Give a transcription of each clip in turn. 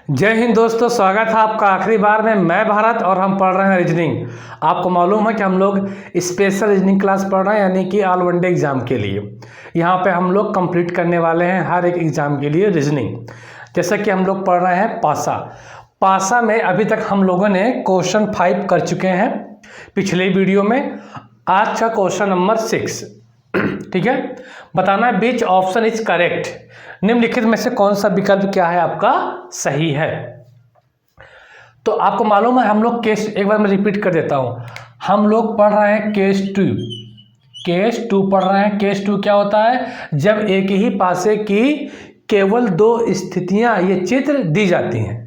जय हिंद दोस्तों, स्वागत है आपका आखिरी बार में। मैं भारत और हम पढ़ रहे हैं रीजनिंग। आपको मालूम है कि हम लोग स्पेशल रीजनिंग क्लास पढ़ रहे हैं, यानी कि ऑल वन डे एग्जाम के लिए। यहाँ पे हम लोग कंप्लीट करने वाले हैं हर एक एग्जाम के लिए रीजनिंग। जैसा कि हम लोग पढ़ रहे हैं पासा में अभी तक हम लोगों ने क्वेश्चन 5 कर चुके हैं पिछले वीडियो में। आज का क्वेश्चन नंबर 6, ठीक है। बताना है विच ऑप्शन इज करेक्ट, निम्नलिखित में से कौन सा विकल्प क्या है आपका सही है। तो आपको मालूम है हम लोग केस, एक बार मैं रिपीट कर देता हूं, हम लोग पढ़ रहे हैं केस टू पढ़ रहे हैं। केस 2 क्या होता है? जब एक ही पासे की केवल 2 स्थितियां ये चित्र दी जाती हैं।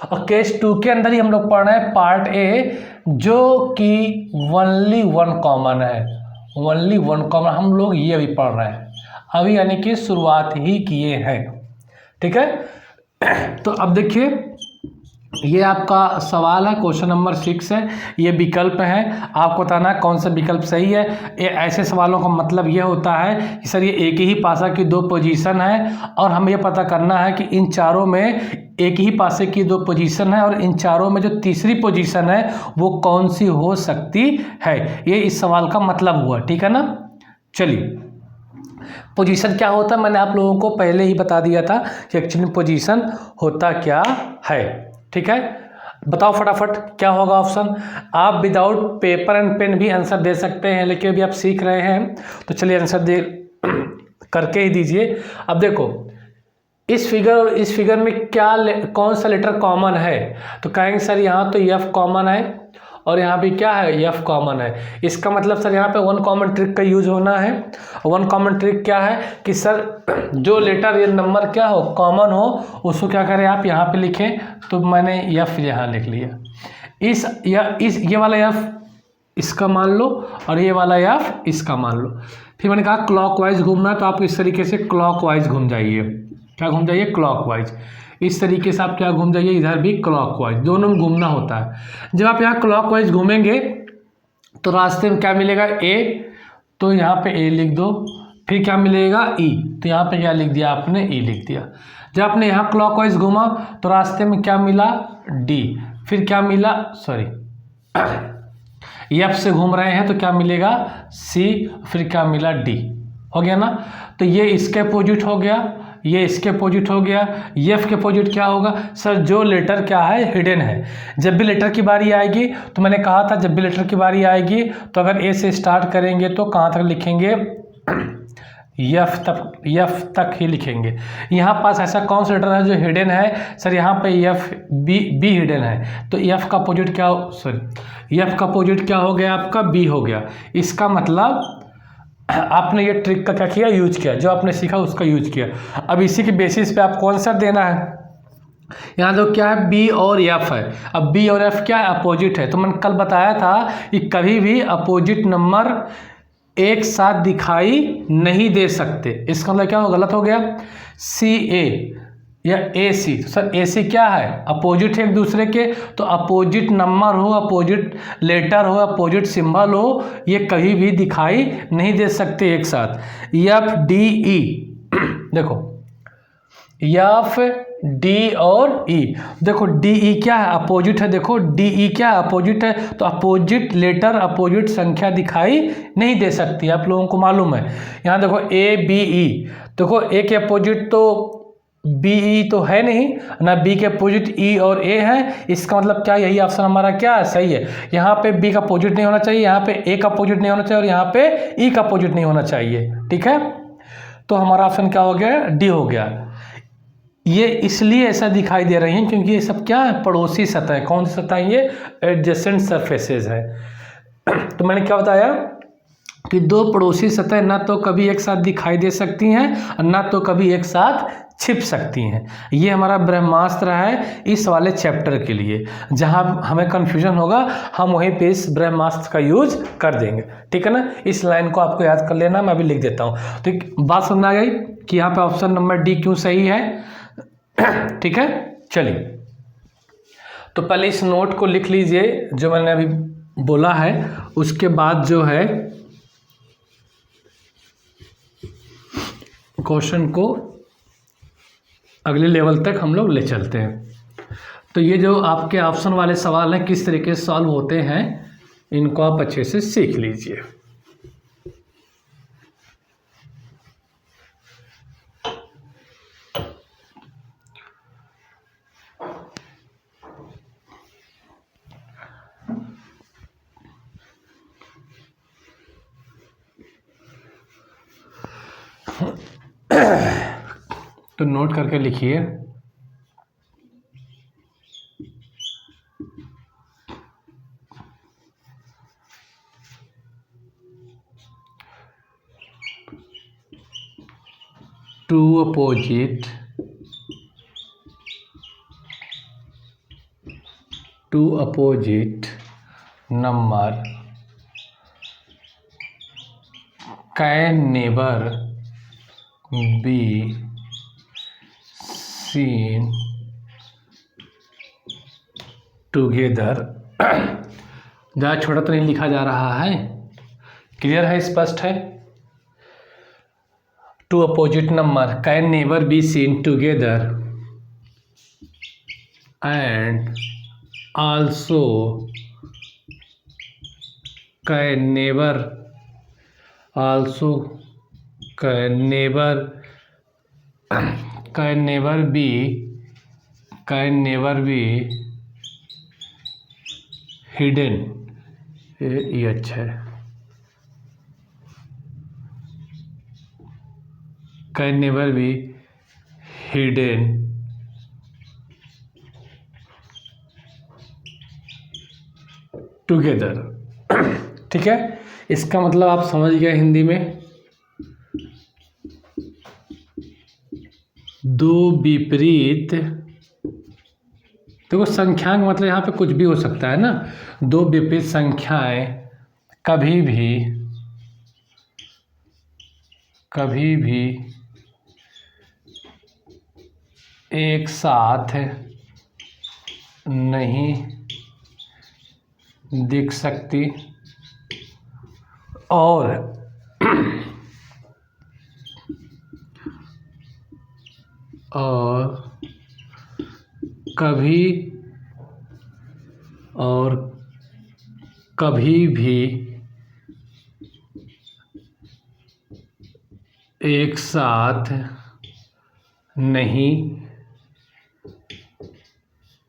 और केस 2 के अंदर ही हम लोग पढ़ रहे हैं पार्ट ए, जो कि ओनली वन कॉमन है। ओनली वन कॉमन हम लोग ये भी पढ़ रहे हैं अभी, यानी कि शुरुआत ही किए हैं, ठीक है। तो अब देखिए, ये आपका सवाल है, क्वेश्चन नंबर 6 है। ये विकल्प है, आपको बताना है कौन सा विकल्प सही है। ये ऐसे सवालों का मतलब ये होता है कि सर ये एक ही पासा की 2 पोजीशन है और हमें ये पता करना है कि इन चारों में एक ही पासे की 2 पोजीशन है और इन चारों में जो तीसरी पोजीशन है वो कौन सी हो सकती है। ये इस सवाल का मतलब हुआ, ठीक है ना। चलिए, पोजीशन क्या होता है मैंने आप लोगों को पहले ही बता दिया था कि एक्चुअली पोजीशन होता क्या है, ठीक है। बताओ फटाफट क्या होगा ऑप्शन। आप विदाउट पेपर एंड पेन भी आंसर दे सकते हैं, लेकिन अभी आप सीख रहे हैं तो चलिए आंसर दे करके ही दीजिए। अब देखो, इस फिगर और इस फिगर में कौन सा लेटर कॉमन है, तो कहेंगे सर यहाँ तो एफ कॉमन है और यहाँ भी क्या है, एफ कॉमन है। इसका मतलब सर यहाँ पे वन कॉमन ट्रिक का यूज होना है। वन कॉमन ट्रिक क्या है कि सर जो लेटर या नंबर क्या हो कॉमन हो उसको क्या करें आप यहाँ पे लिखें। तो मैंने एफ यहाँ लिख लिया। ये वाला एफ इसका मान लो और ये वाला एफ इसका मान लो। फिर मैंने कहा क्लॉकवाइज घूमना, तो आप इस तरीके से क्लॉकवाइज घूम जाइए। क्या घूम जाइए? क्लॉकवाइज। इस तरीके से आप क्या घूम जाइए, इधर भी क्लॉकवाइज, दोनों में घूमना होता है। जब आप यहाँ क्लॉकवाइज घूमेंगे तो रास्ते में क्या मिलेगा? ए, तो यहाँ पे ए लिख दो। फिर क्या मिलेगा? ई, तो यहाँ पे क्या लिख दिया आपने? ई लिख दिया। जब आपने यहाँ क्लॉकवाइज घूमा तो रास्ते में क्या मिला? डी। फिर क्या मिला? सॉरी, एफ से घूम रहे हैं तो क्या मिलेगा? सी। फिर क्या मिला? डी। हो गया ना। तो ये इसके अपोजिट हो गया, ये इसके अपोजिट हो गया। एफ के अपोजिट क्या होगा? सर जो लेटर क्या है हिडन है। जब भी लेटर की बारी आएगी, तो मैंने कहा था जब भी लेटर की बारी आएगी तो अगर ए से स्टार्ट करेंगे तो कहाँ तक लिखेंगे? एफ तक ही लिखेंगे। यहाँ पास ऐसा कौन सा लेटर है जो हिडन है? सर यहाँ पे एफ बी हिडन है, तो एफ का अपोजिट क्या हो, सॉरी एफ का अपोजिट क्या हो गया आपका? बी हो गया। इसका मतलब आपने ये ट्रिक का क्या किया? यूज किया, जो आपने सीखा उसका यूज किया। अब इसी के बेसिस पे आपको आंसर देना है। यहाँ तो क्या है? बी और एफ है। अब बी और एफ क्या है? अपोजिट है। तो मैंने कल बताया था कि कभी भी अपोजिट नंबर एक साथ दिखाई नहीं दे सकते। इसका मतलब क्या हो? गलत हो गया। सी ए या ए सी, तो सर ए सी क्या है? अपोजिट है एक दूसरे के। तो अपोजिट नंबर हो, अपोजिट लेटर हो, अपोजिट सिंबल हो, ये कभी भी दिखाई नहीं दे सकते एक साथ। एफ डी ई, देखो एफ डी और ई, देखो डी ई क्या है? अपोजिट है। देखो डी ई क्या है? अपोजिट है। तो अपोजिट लेटर, अपोजिट संख्या दिखाई नहीं दे सकती, आप लोगों को मालूम है। यहाँ देखो ए बी ई, देखो ए के अपोजिट तो बी ई तो है नहीं ना, बी के अपोजिट ई और ए है। इसका मतलब क्या? यही ऑप्शन हमारा क्या है? सही है। यहाँ पे बी का अपोजिट नहीं होना चाहिए, यहाँ पे ए का अपोजिट नहीं होना चाहिए और यहाँ पे ई का अपोजिट नहीं होना चाहिए, ठीक है। तो हमारा ऑप्शन क्या हो गया? डी हो गया। ये इसलिए ऐसा दिखाई दे रही हैं क्योंकि ये सब क्या है? पड़ोसी सतह। कौन सी सतह? ये एडजेसेंट सरफेसेज है। तो मैंने क्या बताया कि 2 पड़ोसी सतह ना तो कभी एक साथ दिखाई दे सकती हैं और ना तो कभी एक साथ छिप सकती हैं। ये हमारा ब्रह्मास्त्र है इस वाले चैप्टर के लिए। जहां हमें कन्फ्यूजन होगा हम वहीं पे इस ब्रह्मास्त्र का यूज कर देंगे, ठीक है ना। इस लाइन को आपको याद कर लेना, मैं भी लिख देता हूँ। तो बात समझ आ गई कि यहाँ पे ऑप्शन नंबर डी क्यों सही है, ठीक है। चलिए, तो पहले इस नोट को लिख लीजिए जो मैंने अभी बोला है। उसके बाद जो है क्वेश्चन को अगले लेवल तक हम लोग ले चलते हैं। तो ये जो आपके ऑप्शन वाले सवाल हैं किस तरीके से सॉल्व होते हैं, इनको आप अच्छे से सीख लीजिए। तो नोट करके लिखिए। Two opposite number can never be seen together. ज़्यादा छोटा तो नहीं लिखा जा रहा है, क्लियर है, स्पष्ट है। Two opposite number can never be seen together and also can never be hidden. ये अच्छा है, can never be hidden together. ठीक है, इसका मतलब आप समझ गए हिंदी में। दो विपरीत, देखो संख्या का मतलब यहाँ पे कुछ भी हो सकता है ना। दो विपरीत संख्याएं कभी भी एक साथ नहीं दिख सकती और कभी भी एक साथ नहीं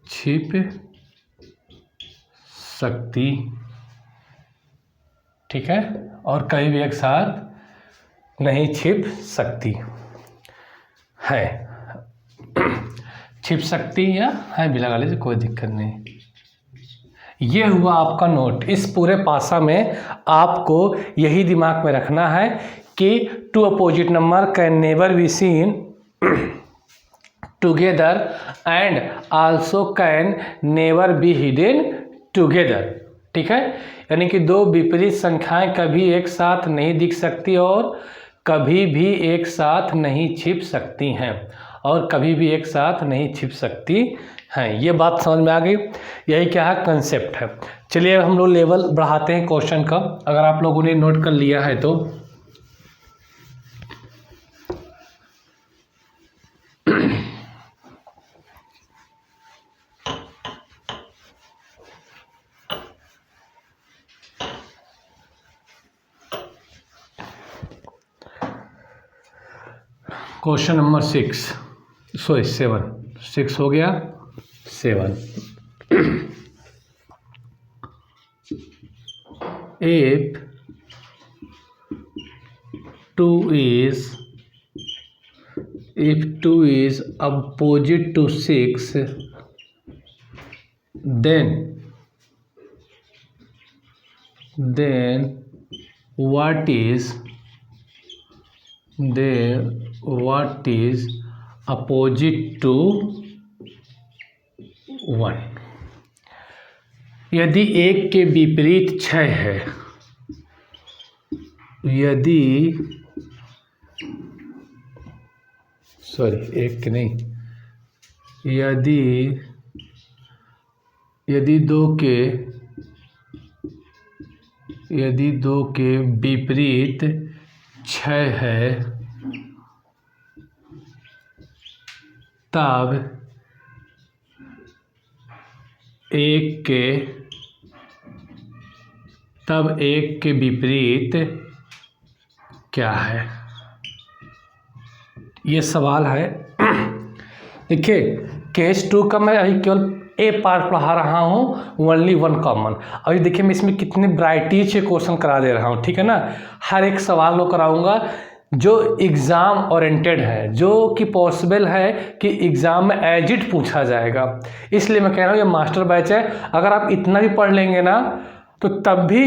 छिप सकती। ठीक है, और कभी भी एक साथ नहीं छिप सकती है। छिप सकती या है भी लगा लीजिए, कोई दिक्कत नहीं। ये हुआ आपका नोट। इस पूरे पासा में आपको यही दिमाग में रखना है कि two opposite number can never be seen together and also can never be hidden together. ठीक है, यानी कि दो विपरीत संख्याएं कभी एक साथ नहीं दिख सकती और कभी भी एक साथ नहीं छिप सकती हैं, और कभी भी एक साथ नहीं छिप सकती हैं। ये बात समझ में आ गई। यही क्या है, कंसेप्ट है। चलिए हम लोग लेवल बढ़ाते हैं क्वेश्चन का, अगर आप लोगों ने नोट कर लिया है तो। क्वेश्चन नंबर 6 हो गया, 7। If 2 is opposite to 6, then what is opposite to 1? यदि 1 के विपरीत 6 है, यदि 2 के विपरीत 6 है, तब एक के विपरीत क्या है? ये सवाल है। देखिए केस 2 का मैं अभी केवल ए पार्ट पढ़ा रहा हूँ, ओनली वन कॉमन। अभी देखिए मैं इसमें कितनी वैरायटी से क्वेश्चन करा दे रहा हूँ, ठीक है ना। हर एक सवाल को कराऊंगा जो एग्ज़ाम ओरिएंटेड है, जो कि पॉसिबल है कि एग्ज़ाम में एज इट पूछा जाएगा। इसलिए मैं कह रहा हूँ ये मास्टर बैच है। अगर आप इतना भी पढ़ लेंगे ना तो तब भी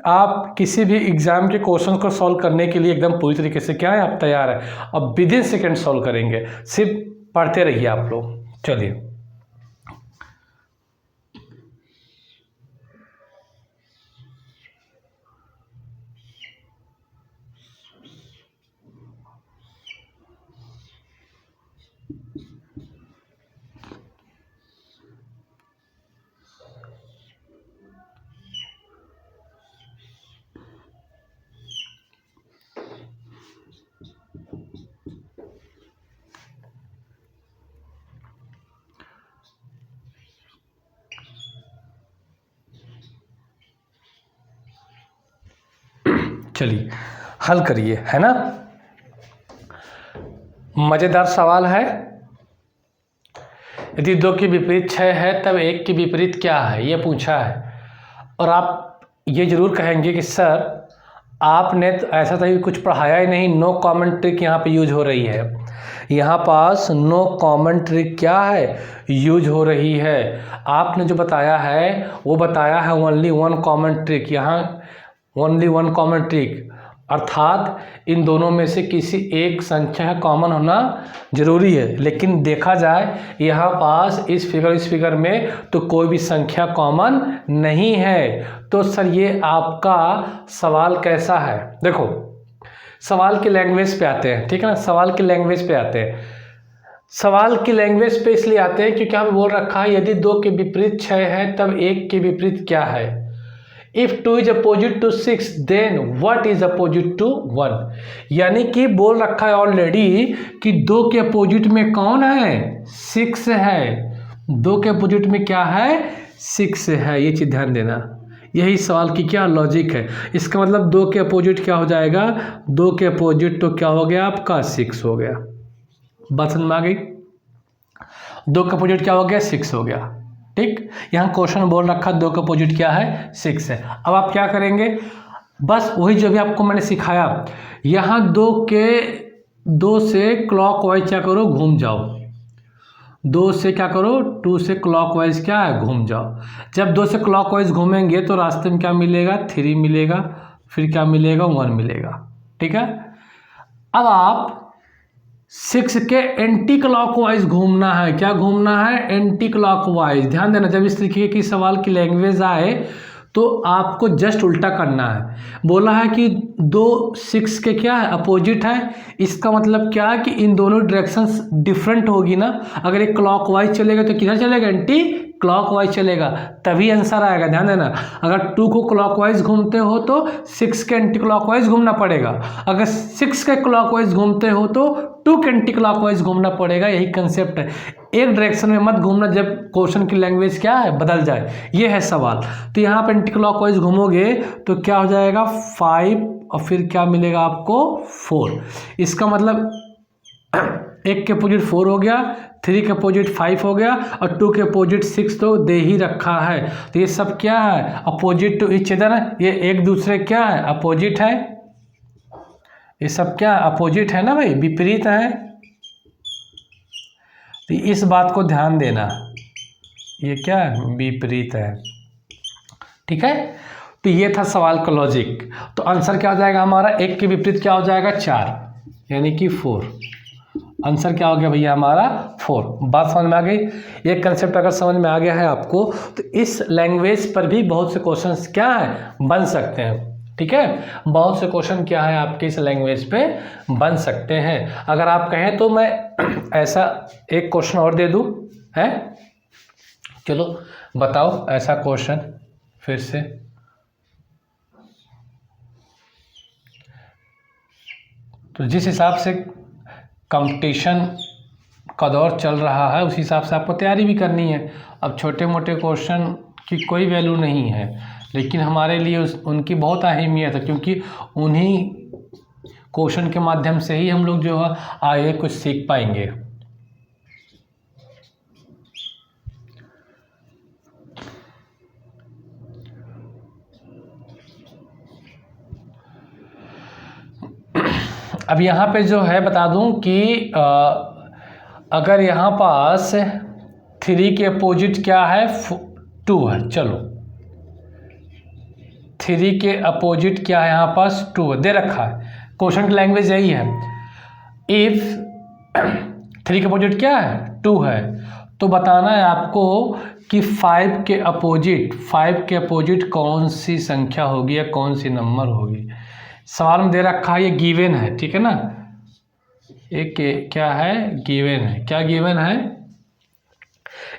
आप किसी भी एग्ज़ाम के क्वेश्चन को सॉल्व करने के लिए एकदम पूरी तरीके से क्या है, आप तैयार है। अब विदिन सेकेंड सॉल्व करेंगे, सिर्फ पढ़ते रहिए आप लोग। चलिए चलिए हल करिए, है ना। मज़ेदार सवाल है। यदि 2 के विपरीत 6 है तब 1 के विपरीत क्या है, ये पूछा है। और आप ये ज़रूर कहेंगे कि सर आपने तो ऐसा तो कुछ पढ़ाया ही नहीं, नो कॉमन ट्रिक यहाँ पे यूज हो रही है। यहाँ पास नो कॉमन ट्रिक क्या है, यूज हो रही है। आपने जो बताया है वो बताया है ओनली वन कॉमन ट्रिक। यहाँ ओनली वन कॉमन ट्रिक अर्थात इन दोनों में से किसी एक संख्या कॉमन होना जरूरी है। लेकिन देखा जाए यहाँ पास इस फिगर में तो कोई भी संख्या कॉमन नहीं है। तो सर ये आपका सवाल कैसा है? देखो सवाल की लैंग्वेज पे आते हैं, ठीक है ना। सवाल की लैंग्वेज पे आते हैं। सवाल की लैंग्वेज पे इसलिए आते हैं क्योंकि हमें बोल रखा है यदि 2 के विपरीत 6 है तब 1 के विपरीत क्या है। If 2 is opposite to 6 then what is opposite to 1? यानी कि बोल रखा है ऑलरेडी कि 2 के अपोजिट में कौन है, 6 है। 2 के अपोजिट में क्या है, 6 है। ये चीज़ ध्यान देना, यही सवाल की क्या लॉजिक है। इसका मतलब 2 के अपोजिट क्या हो जाएगा, 2 के अपोजिट तो क्या हो गया आपका 6 हो गया। बात समझ में आ गई। 2 का अपोजिट क्या हो गया, 6 हो गया। ठीक, यहाँ क्वेश्चन बोल रखा 2 का अपोजिट क्या है, 6 है। अब आप क्या करेंगे, बस वही जो भी आपको मैंने सिखाया, यहाँ 2 से क्लॉकवाइज क्या करो, घूम जाओ। 2 से क्या करो, 2 से क्लॉकवाइज क्या है, घूम जाओ। जब 2 से क्लॉकवाइज घूमेंगे तो रास्ते में क्या मिलेगा, 3 मिलेगा, फिर क्या मिलेगा, 1 मिलेगा। ठीक है। अब आप 6 के एंटी क्लॉकवाइज घूमना है। क्या घूमना है, एंटी क्लॉकवाइज। ध्यान देना, जब इस तरीके की सवाल की लैंग्वेज आए तो आपको जस्ट उल्टा करना है। बोला है कि 2 6 के क्या है, अपोजिट है। इसका मतलब क्या है कि इन दोनों डायरेक्शंस डिफरेंट होगी ना। अगर एक क्लॉकवाइज चलेगा तो किधर चलेगा, एंटी क्लॉकवाइज चलेगा, तभी आंसर आएगा। ध्यान देना, अगर 2 को क्लॉकवाइज घूमते हो तो 6 के एंटी क्लॉकवाइज घूमना पड़ेगा। अगर 6 के क्लॉकवाइज घूमते हो तो 2 के एंटी क्लॉकवाइज घूमना पड़ेगा। यही कंसेप्ट है, एक डायरेक्शन में मत घूमना जब क्वेश्चन की लैंग्वेज क्या है, बदल जाए। ये है सवाल। तो यहाँ पर एंटी क्लॉकवाइज घूमोगे तो क्या हो जाएगा, 5 और फिर क्या मिलेगा आपको, 4। इसका मतलब 1 के अपोजिट 4 हो गया, 3 के अपोजिट 5 हो गया और 2 के अपोजिट 6 तो दे ही रखा है। तो ये सब क्या है, अपोजिट टू ईच अदर है। ये एक दूसरे क्या है, अपोजिट है। ये सब क्या अपोजिट है ना भाई, विपरीत है। तो इस बात को ध्यान देना, ये क्या है, विपरीत है। ठीक है। तो ये था सवाल का लॉजिक। तो आंसर क्या हो जाएगा हमारा, 1 के विपरीत क्या हो जाएगा, 4, यानी कि 4। आंसर क्या हो गया भैया हमारा, 4। बात समझ में आ गई। ये कंसेप्ट अगर समझ में आ गया है आपको तो इस लैंग्वेज पर भी बहुत से क्वेश्चंस क्या है, बन सकते हैं। ठीक है, बहुत से क्वेश्चन क्या है आपके इस लैंग्वेज पे बन सकते हैं। अगर आप कहें तो मैं ऐसा एक क्वेश्चन और दे दूं, है। चलो बताओ ऐसा क्वेश्चन फिर से। तो जिस हिसाब से कंपटीशन का दौर चल रहा है, उसी हिसाब से आपको तैयारी भी करनी है। अब छोटे मोटे क्वेश्चन की कोई वैल्यू नहीं है, लेकिन हमारे लिए उनकी बहुत अहमियत है, क्योंकि उन्हीं क्वेश्चन के माध्यम से ही हम लोग जो है आगे कुछ सीख पाएंगे। अब यहाँ पे जो है बता दूं कि अगर यहाँ पास 3 के अपोजिट क्या है 2 है, चलो 3 के अपोजिट क्या है यहाँ पास 2 है, दे रखा है, क्वेश्चन की लैंग्वेज यही है। इफ 3 के अपोजिट क्या है 2 है, तो बताना है आपको कि 5 के अपोजिट कौन सी संख्या होगी या कौन सी नंबर होगी। सवाल में दे रखा है, ये गिवन है, ठीक है ना, एक क्या है गिवन है, क्या गिवन है,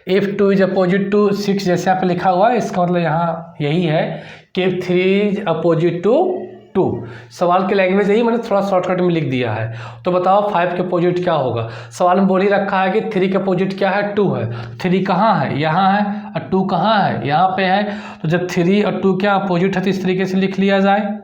इफ 2 इज अपोजिट टू 6 जैसे आप लिखा हुआ है, इसका मतलब यहाँ यही है कि इफ 3 इज अपोजिट टू 2। सवाल की लैंग्वेज यही, मैंने थोड़ा शॉर्टकट में लिख दिया है। तो बताओ 5 के अपोजिट क्या होगा। सवाल में बोल ही रखा है कि 3 के अपोजिट क्या है 2 है, 3 कहाँ है यहाँ है, और 2 कहाँ है यहाँ पे है। तो जब 3 और 2 क्या अपोजिट है तो इस तरीके से लिख लिया जाए,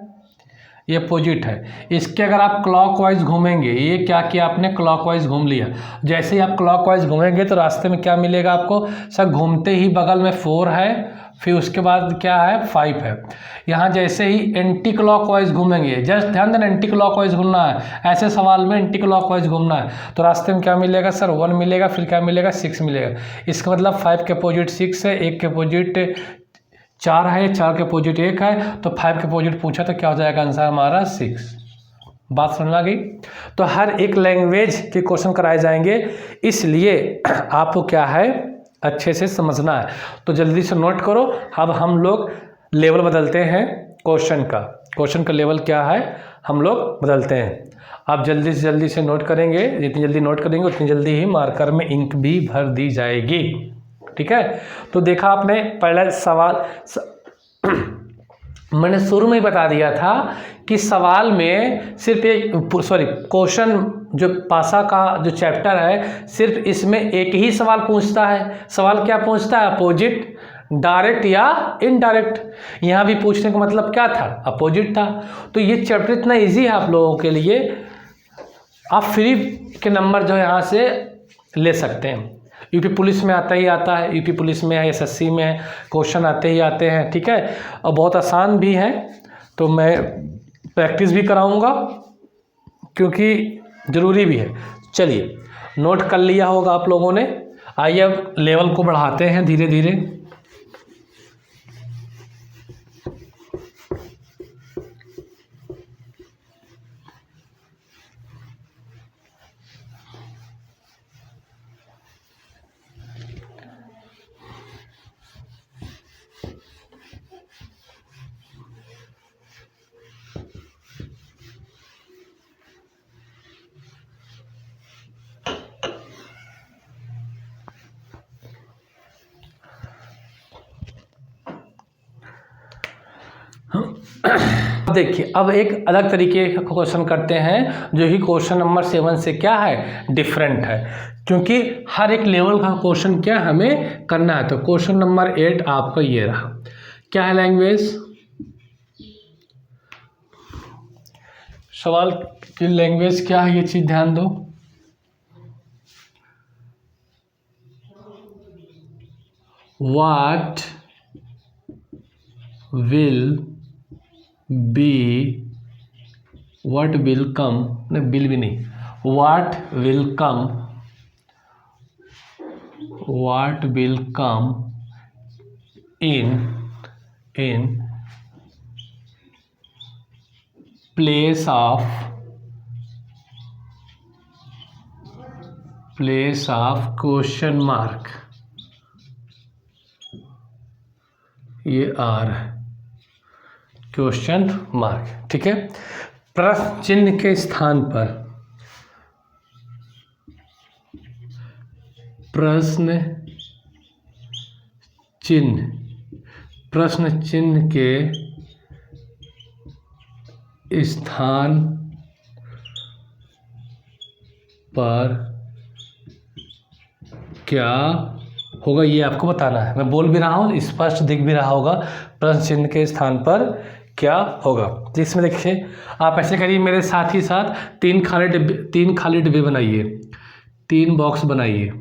ये अपोजिट है। इसके अगर आप क्लॉकवाइज घूमेंगे, ये क्या किया आपने क्लॉकवाइज घूम लिया, जैसे ही आप क्लॉकवाइज घूमेंगे तो रास्ते में क्या मिलेगा आपको, सब घूमते ही बगल में 4 है, फिर उसके बाद क्या है 5 है। यहाँ जैसे ही एंटी क्लॉकवाइज घूमेंगे, जस्ट ध्यान देना एंटी क्लॉकवाइज घूमना है, ऐसे सवाल में एंटी क्लॉकवाइज घूमना है, तो रास्ते में क्या मिलेगा सर 1 मिलेगा, फिर क्या मिलेगा 6 मिलेगा। इसका मतलब 5 के अपोजिट 6 है, 1 के अपोजिट 4 है, 4 के अपोजिट 1 है, तो 5 के अपोजिट पूछा तो क्या हो जाएगा आंसर हमारा 6। बात समझ आ गई। तो हर एक लैंग्वेज के क्वेश्चन कराए जाएंगे, इसलिए आपको क्या है अच्छे से समझना है। तो जल्दी से नोट करो। अब हम लोग लेवल बदलते हैं क्वेश्चन का लेवल क्या है हम लोग बदलते हैं। आप जल्दी से नोट करेंगे, जितनी जल्दी नोट करेंगे उतनी जल्दी ही मार्कर में इंक भी भर दी जाएगी, ठीक है। तो देखा आपने पहला सवाल मैंने शुरू में ही बता दिया था कि सवाल में सिर्फ एक क्वेश्चन जो पासा का जो चैप्टर है, सिर्फ इसमें एक ही सवाल पूछता है। सवाल क्या पूछता है, अपोजिट, डायरेक्ट या इनडायरेक्ट। यहाँ भी पूछने का मतलब क्या था, अपोजिट था। तो ये चैप्टर इतना इजी है आप लोगों के लिए, आप फ्री के नंबर जो है यहाँ से ले सकते हैं। यूपी पुलिस में आता ही आता है, यूपी पुलिस में है, एसएससी में है, क्वेश्चन आते ही आते हैं, ठीक है। और बहुत आसान भी है, तो मैं प्रैक्टिस भी कराऊंगा क्योंकि ज़रूरी भी है। चलिए नोट कर लिया होगा आप लोगों ने। आइए अब लेवल को बढ़ाते हैं धीरे धीरे। देखिए अब एक अलग तरीके का क्वेश्चन करते हैं, जो कि क्वेश्चन नंबर 7 से क्या है डिफरेंट है, क्योंकि हर एक लेवल का क्वेश्चन क्या हमें करना है। तो क्वेश्चन नंबर 8 आपका ये रहा, क्या है लैंग्वेज, सवाल की लैंग्वेज क्या है, ये चीज ध्यान दो। व्हाट विल कम, नहीं बिल भी नहीं, what will come in place of question mark, ये आर है क्वेश्चन मार्क, ठीक है। प्रश्न चिन्ह के स्थान पर, प्रश्न चिन्ह के स्थान पर क्या होगा ये आपको बताना है। मैं बोल भी रहा हूँ, स्पष्ट दिख भी रहा होगा, प्रश्न चिन्ह के स्थान पर क्या होगा। जिसमें देखिए आप ऐसे करिए मेरे साथ ही साथ 3 खाली डिब्बे बनाइए, 3 बॉक्स बनाइए।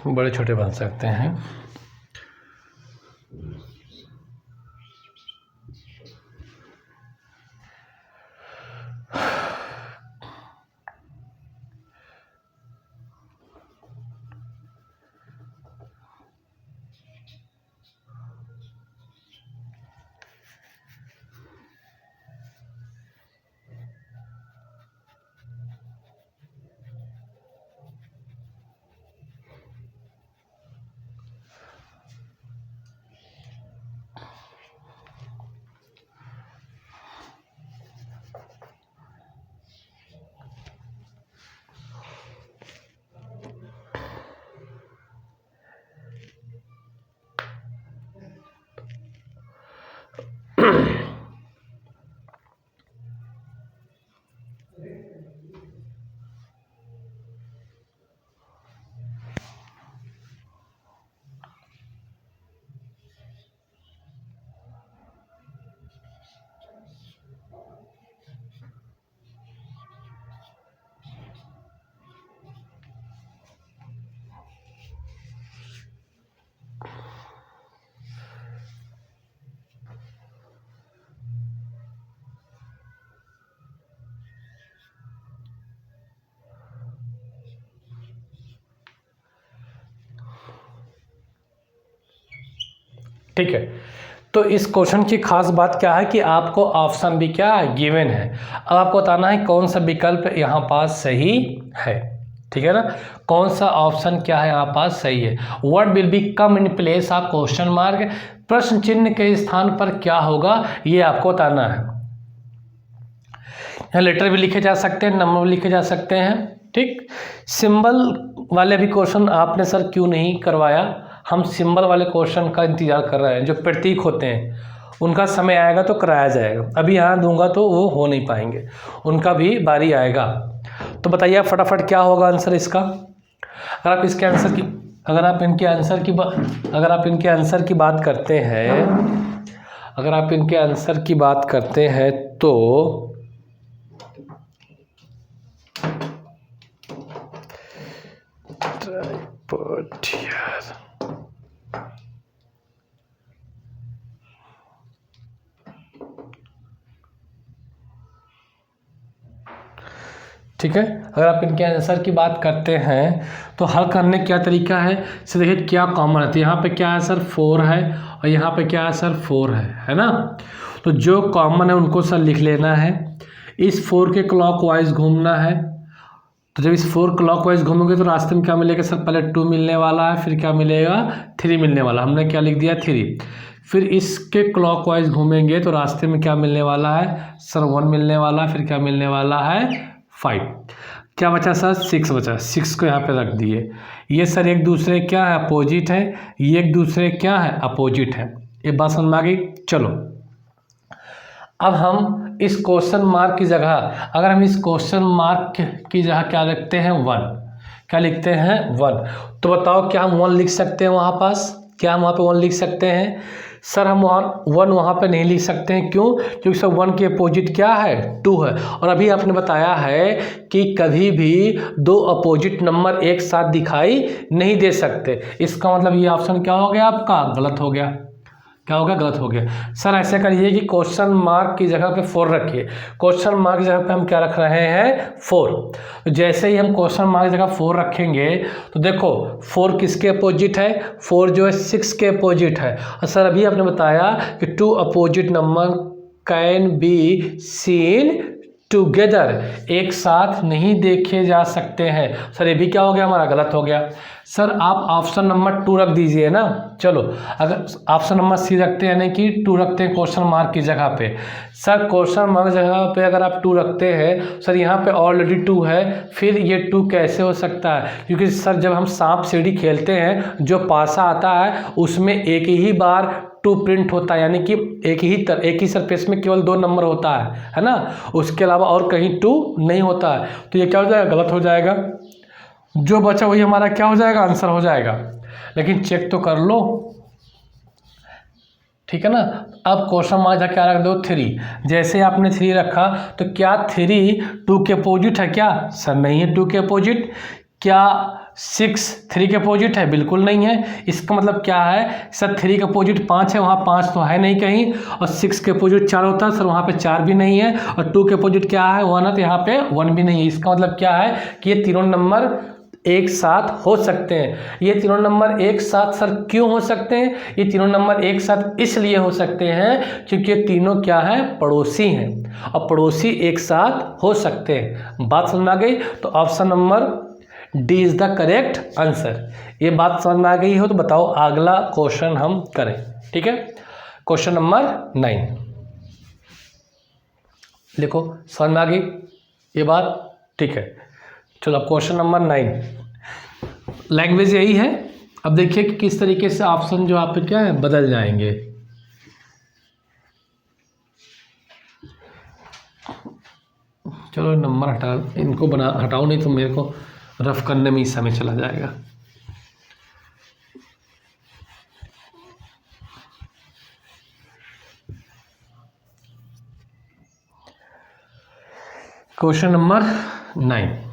बड़े छोटे बन सकते हैं। ठीक है, तो इस क्वेश्चन की खास बात क्या है कि आपको ऑप्शन भी क्या गिवन है। अब आपको बताना है कौन सा विकल्प यहाँ पास सही है। ठीक है ना, कौन सा ऑप्शन क्या है यहाँ पास सही है। What will be come in place of question mark, प्रश्न चिन्ह के स्थान पर क्या होगा ये आपको बताना है। यहाँ लेटर भी लिखे जा सकते हैं, नंबर भी लिखे जा सकते हैं। ठीक, सिंबल वाले भी क्वेश्चन आपने सर क्यों नहीं करवाया, हम सिंबल वाले क्वेश्चन का इंतजार कर रहे हैं। जो प्रतीक होते हैं उनका समय आएगा तो कराया जाएगा, अभी यहाँ दूंगा तो वो हो नहीं पाएंगे, उनका भी बारी आएगा। तो बताइए फटाफट क्या होगा आंसर इसका। अगर आप इसके आंसर की अगर आप इनके आंसर की बात करते हैं तो ठीक है, अगर आप इनके आंसर की बात करते हैं तो हल करने क्या तरीका है। से देखिए क्या कॉमन है, तो यहाँ पे क्या है सर 4 है और यहाँ पे क्या है सर 4 है ना। तो जो कॉमन है उनको सर लिख लेना है। इस 4 के क्लॉकवाइज घूमना है, तो जब इस 4 क्लॉकवाइज घूमोगे तो रास्ते में क्या मिलेगा सर, पहले 2 मिलने वाला है, फिर क्या मिलेगा 3 मिलने वाला, हमने क्या लिख दिया 3। फिर इसके क्लॉकवाइज घूमेंगे तो रास्ते में क्या मिलने वाला है सर 1 मिलने वाला है, फिर क्या मिलने वाला है 5। क्या बचा सर 6 बचा, 6 को यहाँ पे रख दिए। ये सर एक दूसरे क्या है अपोजिट है, ये एक दूसरे क्या है अपोजिट है। ये बात समझ में आ गई। चलो अब हम इस क्वेश्चन मार्क की जगह, अगर हम इस क्वेश्चन मार्क की जगह क्या लिखते हैं 1, क्या लिखते हैं 1, तो बताओ क्या हम 1 लिख सकते हैं वहाँ पास, क्या हम वहाँ पे 1 लिख सकते हैं। सर हम 1 वहाँ पे नहीं लिख सकते हैं, क्यों, क्योंकि सर 1 के अपोजिट क्या है 2 है, और अभी आपने बताया है कि कभी भी 2 अपोजिट नंबर एक साथ दिखाई नहीं दे सकते। इसका मतलब ये ऑप्शन क्या हो गया आपका गलत हो गया। क्या होगा गलत हो गया। सर ऐसे करिए कि क्वेश्चन मार्क की जगह पे 4 रखिए। क्वेश्चन मार्क की जगह पे हम क्या रख रहे हैं 4। तो जैसे ही हम क्वेश्चन मार्क की जगह 4 रखेंगे तो देखो 4 किसके अपोजिट है, 4 जो है 6 के अपोजिट है। और सर अभी आपने बताया कि 2 opposite number can be seen together एक साथ नहीं देखे जा सकते हैं। सर ये भी क्या हो गया हमारा, गलत हो गया। सर आप ऑप्शन नंबर 2 रख दीजिए ना। चलो अगर ऑप्शन नंबर सी रखते हैं यानी कि 2 रखते हैं क्वेश्चन मार्क की जगह पे। सर क्वेश्चन मार्क जगह पे अगर आप 2 रखते हैं, सर यहाँ पे ऑलरेडी 2 है, फिर ये 2 कैसे हो सकता है? क्योंकि सर जब हम सांप सीढ़ी खेलते हैं, जो पासा आता है उसमें एक ही बार 2 प्रिंट होता है, यानी कि एक ही सरफेस में केवल 2 नंबर होता है ना, उसके अलावा और कहीं 2 नहीं होता है। तो ये क्या हो जाएगा, गलत हो जाएगा। जो बचा वही हमारा क्या हो जाएगा, आंसर हो जाएगा। लेकिन चेक तो कर लो, ठीक है ना। अब क्वेश्चन मार्क क्या रख दो, 3। जैसे आपने 3 रखा तो क्या 3 2 के अपोजिट है क्या? सर नहीं है 2 के अपोजिट। क्या 6 3 के अपोजिट है? बिल्कुल नहीं है। इसका मतलब क्या है सर, 3 के अपोजिट 5 है, वहाँ 5 तो है नहीं कहीं, और 6 के अपोजिट 4 होता है, सर वहाँ पे 4 भी नहीं है, और 2 के अपोजिट क्या है, 1 है, तो यहाँ पे 1 भी नहीं है। इसका मतलब क्या है कि ये तीनों नंबर एक साथ हो सकते हैं। ये तीनों नंबर एक साथ सर क्यों हो सकते हैं? ये तीनों नंबर एक साथ इसलिए हो सकते हैं क्योंकि ये तीनों क्या है, पड़ोसी हैं, और पड़ोसी एक साथ हो सकते हैं। बात समझ में आ गई? तो option number D is the correct answer. ये बात समझ में आ गई हो तो बताओ अगला क्वेश्चन हम करें, ठीक है। क्वेश्चन नंबर 9 लिखो। समझ में आ गई ये बात, ठीक है। चलो अब क्वेश्चन नंबर 9, लैंग्वेज यही है। अब देखिए कि किस तरीके से ऑप्शन जो आप क्या है बदल जाएंगे। चलो नंबर हटा, इनको हटाओ, नहीं तो मेरे को रफ करने में ही समय चला जाएगा। क्वेश्चन नंबर 9,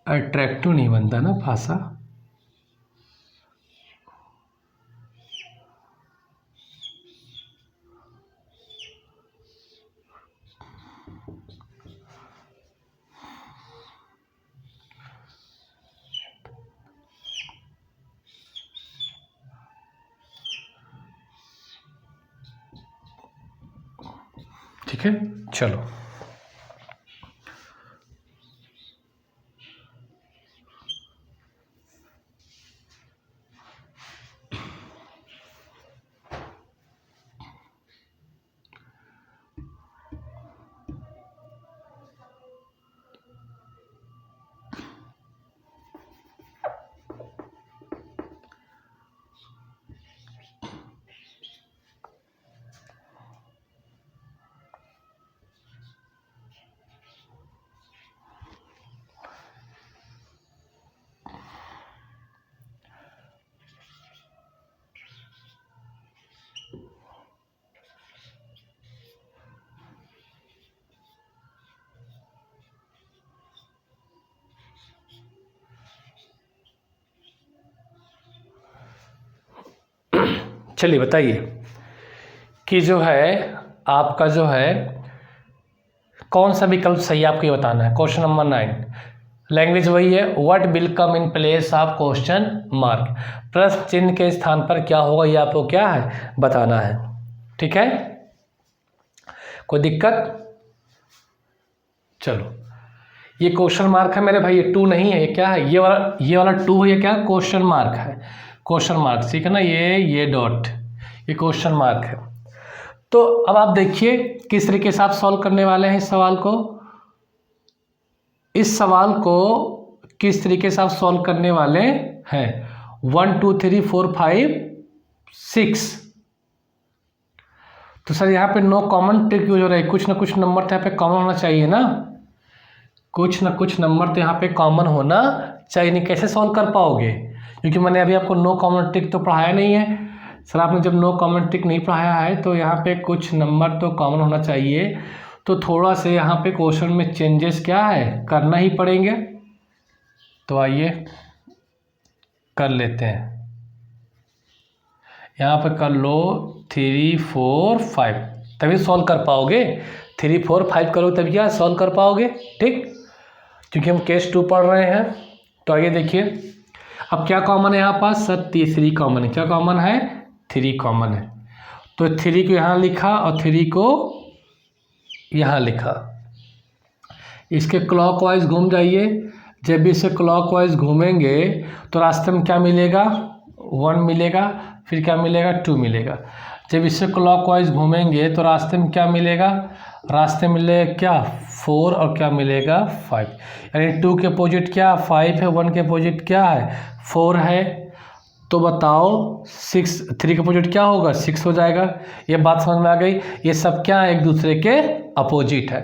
अट्रैक्टिव नहीं बनता ना भाषा। ठीक है, चलो चलिए बताइए कि जो है आपका जो है कौन सा विकल्प सही है, आपको ये बताना है। क्वेश्चन नंबर 9, लैंग्वेज वही है। What will come in place of question mark, प्रश्न चिन्ह के स्थान पर क्या होगा ये आपको क्या है बताना है, ठीक है। कोई दिक्कत? चलो ये क्वेश्चन मार्क है मेरे भाई, ये 2 नहीं है, ये क्या है, ये वाला 2 है, ये क्या क्वेश्चन मार्क है, क्वेश्चन मार्क, ठीक है ना। ये डॉट, ये क्वेश्चन मार्क है। तो अब आप देखिए किस तरीके से आप सॉल्व करने वाले हैं इस सवाल को। इस सवाल को किस तरीके से आप सॉल्व करने वाले हैं। 1 2 3 4 5 6, तो सर यहाँ पे नो कॉमन ट्रिक यूज हो रहा है, कुछ ना कुछ नंबर तो यहाँ पे कॉमन होना चाहिए ना, कुछ ना कुछ नंबर तो यहाँ पे कॉमन होना चाहिए। नहीं कैसे सॉल्व कर पाओगे, क्योंकि मैंने अभी आपको नो कॉमन ट्रिक तो पढ़ाया नहीं है। सर आपने जब नो कॉमन ट्रिक नहीं पढ़ाया है तो यहाँ पे कुछ नंबर तो कॉमन होना चाहिए, तो थोड़ा से यहाँ पे क्वेश्चन में चेंजेस क्या है करना ही पड़ेंगे। तो आइए कर लेते हैं, यहाँ पे कर लो 3 4 5, तभी सॉल्व कर पाओगे। 3, 4, 5 करोगे तभी क्या सॉल्व कर पाओगे, ठीक, क्योंकि हम केस 2 पढ़ रहे हैं। तो आइए देखिए, अब क्या कॉमन है यहाँ पास सर, 3 कॉमन है। क्या कॉमन है, 3 कॉमन है। तो 3 को यहाँ लिखा और 3 को यहाँ लिखा। इसके क्लॉकवाइज घूम जाइए। जब भी इसे क्लॉकवाइज घूमेंगे तो रास्ते में क्या मिलेगा, 1 मिलेगा, फिर क्या मिलेगा, 2 मिलेगा। जब इससे क्लॉकवाइज घूमेंगे तो रास्ते में क्या मिलेगा, रास्ते में मिलेगा क्या, 4 और क्या मिलेगा, 5। यानी 2 के अपोजिट क्या 5 है, 1 के अपोजिट क्या है, 4 है। तो बताओ 3 के अपोजिट क्या होगा, 6 हो जाएगा। ये बात समझ में आ गई। ये सब क्या है, एक दूसरे के अपोजिट है।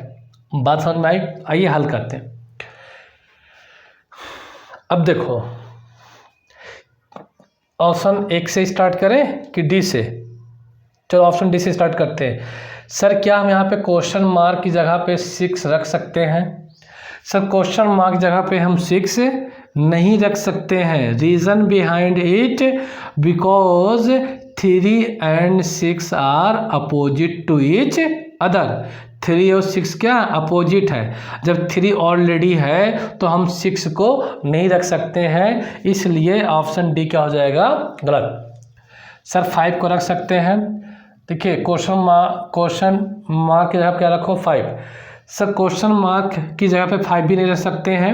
बात समझ में आई। आइए हल करते हैं। अब देखो, ऑप्शन 1 से स्टार्ट करें कि डी से, चलो ऑप्शन डी से स्टार्ट करते हैं। सर क्या हम यहाँ पे क्वेश्चन मार्क की जगह पे 6 रख सकते हैं? सर क्वेश्चन मार्क की जगह पे हम 6 नहीं रख सकते हैं। Reason behind it, because 3 and 6 are opposite to each other. 3 और 6 क्या अपोजिट है। जब 3 ऑलरेडी है तो हम 6 को नहीं रख सकते हैं, इसलिए ऑप्शन डी क्या हो जाएगा, गलत। सर 5 को रख सकते हैं। देखिए क्वेश्चन मार्क की जगह क्या रखो, 5। सर क्वेश्चन मार्क की जगह पे 5 भी नहीं रख सकते हैं।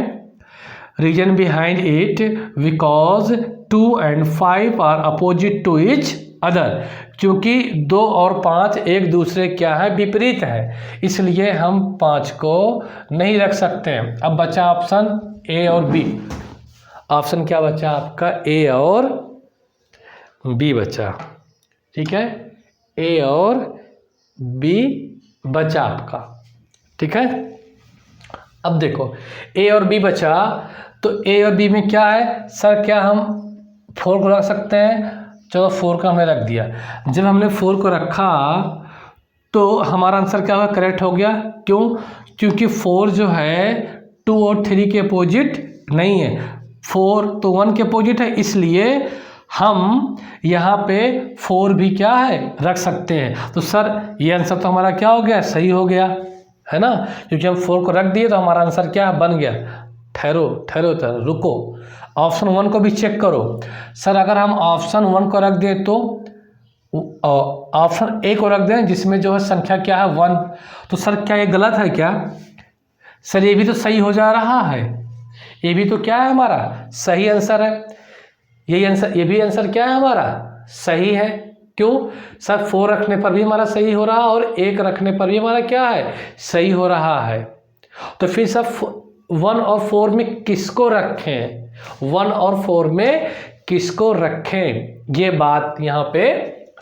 Reason behind it, because 2 and 5 are opposite to each other. क्योंकि 2 और 5 एक दूसरे क्या है, विपरीत है, इसलिए हम 5 को नहीं रख सकते हैं। अब बचा ऑप्शन ए और बी। ऑप्शन क्या बचा आपका, ए और बी बचा, ठीक है, ए और बी बचा आपका, ठीक है। अब देखो ए और बी बचा, तो ए और बी में क्या है सर, क्या हम 4 को रख सकते हैं? चलो 4 का हमने रख दिया। जब हमने 4 को रखा तो हमारा आंसर क्या हुआ, करेक्ट हो गया। क्यों? क्योंकि 4 जो है 2 और 3 के अपोजिट नहीं है। 4 तो 1 के अपोजिट है, इसलिए हम यहाँ पे 4 भी क्या है, रख सकते हैं। तो सर ये आंसर तो हमारा क्या हो गया, सही हो गया, है ना, क्योंकि हम 4 को रख दिए तो हमारा आंसर क्या बन गया। ठहरो रुको, ऑप्शन 1 को भी चेक करो। सर अगर हम ऑप्शन 1 को रख दें तो ऑप्शन ए को रख दें जिसमें जो है संख्या क्या है 1, तो सर क्या ये गलत है क्या? सर ये भी तो सही हो जा रहा है, ये भी तो क्या है हमारा सही आंसर है। यही आंसर, ये भी आंसर क्या है हमारा सही है। क्यों? सर 4 रखने पर भी हमारा सही हो रहा है और 1 रखने पर भी हमारा क्या है, सही हो रहा है। तो फिर सर 1 और 4 में किसको रखें, 1 और 4 में किसको रखें, ये बात यहाँ पे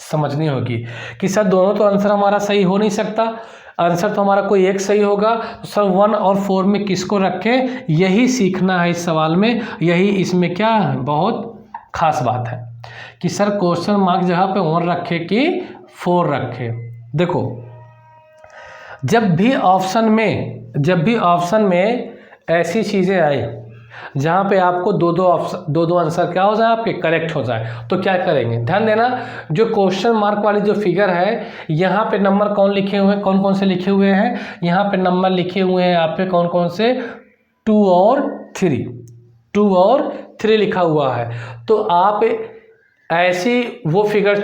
समझनी होगी कि सर दोनों तो आंसर हमारा सही हो नहीं सकता, आंसर तो हमारा कोई एक सही होगा। तो सर 1 और 4 में किसको रखें, यही सीखना है इस सवाल में। यही इसमें क्या है, बहुत खास बात है कि सर क्वेश्चन मार्क जगह पे 1 रखे कि 4 रखे। देखो जब भी ऑप्शन में ऐसी चीज़ें आई जहाँ पे आपको दो आंसर क्या हो जाए, आपके करेक्ट हो जाए, तो क्या करेंगे, ध्यान देना। जो क्वेश्चन मार्क वाली जो फिगर है, यहाँ पे नंबर कौन लिखे हुए हैं, कौन कौन से लिखे हुए हैं, यहाँ पे नंबर लिखे हुए हैं आप पे कौन कौन से, 2 और 3 लिखा हुआ है। तो आप ऐसी वो फिगर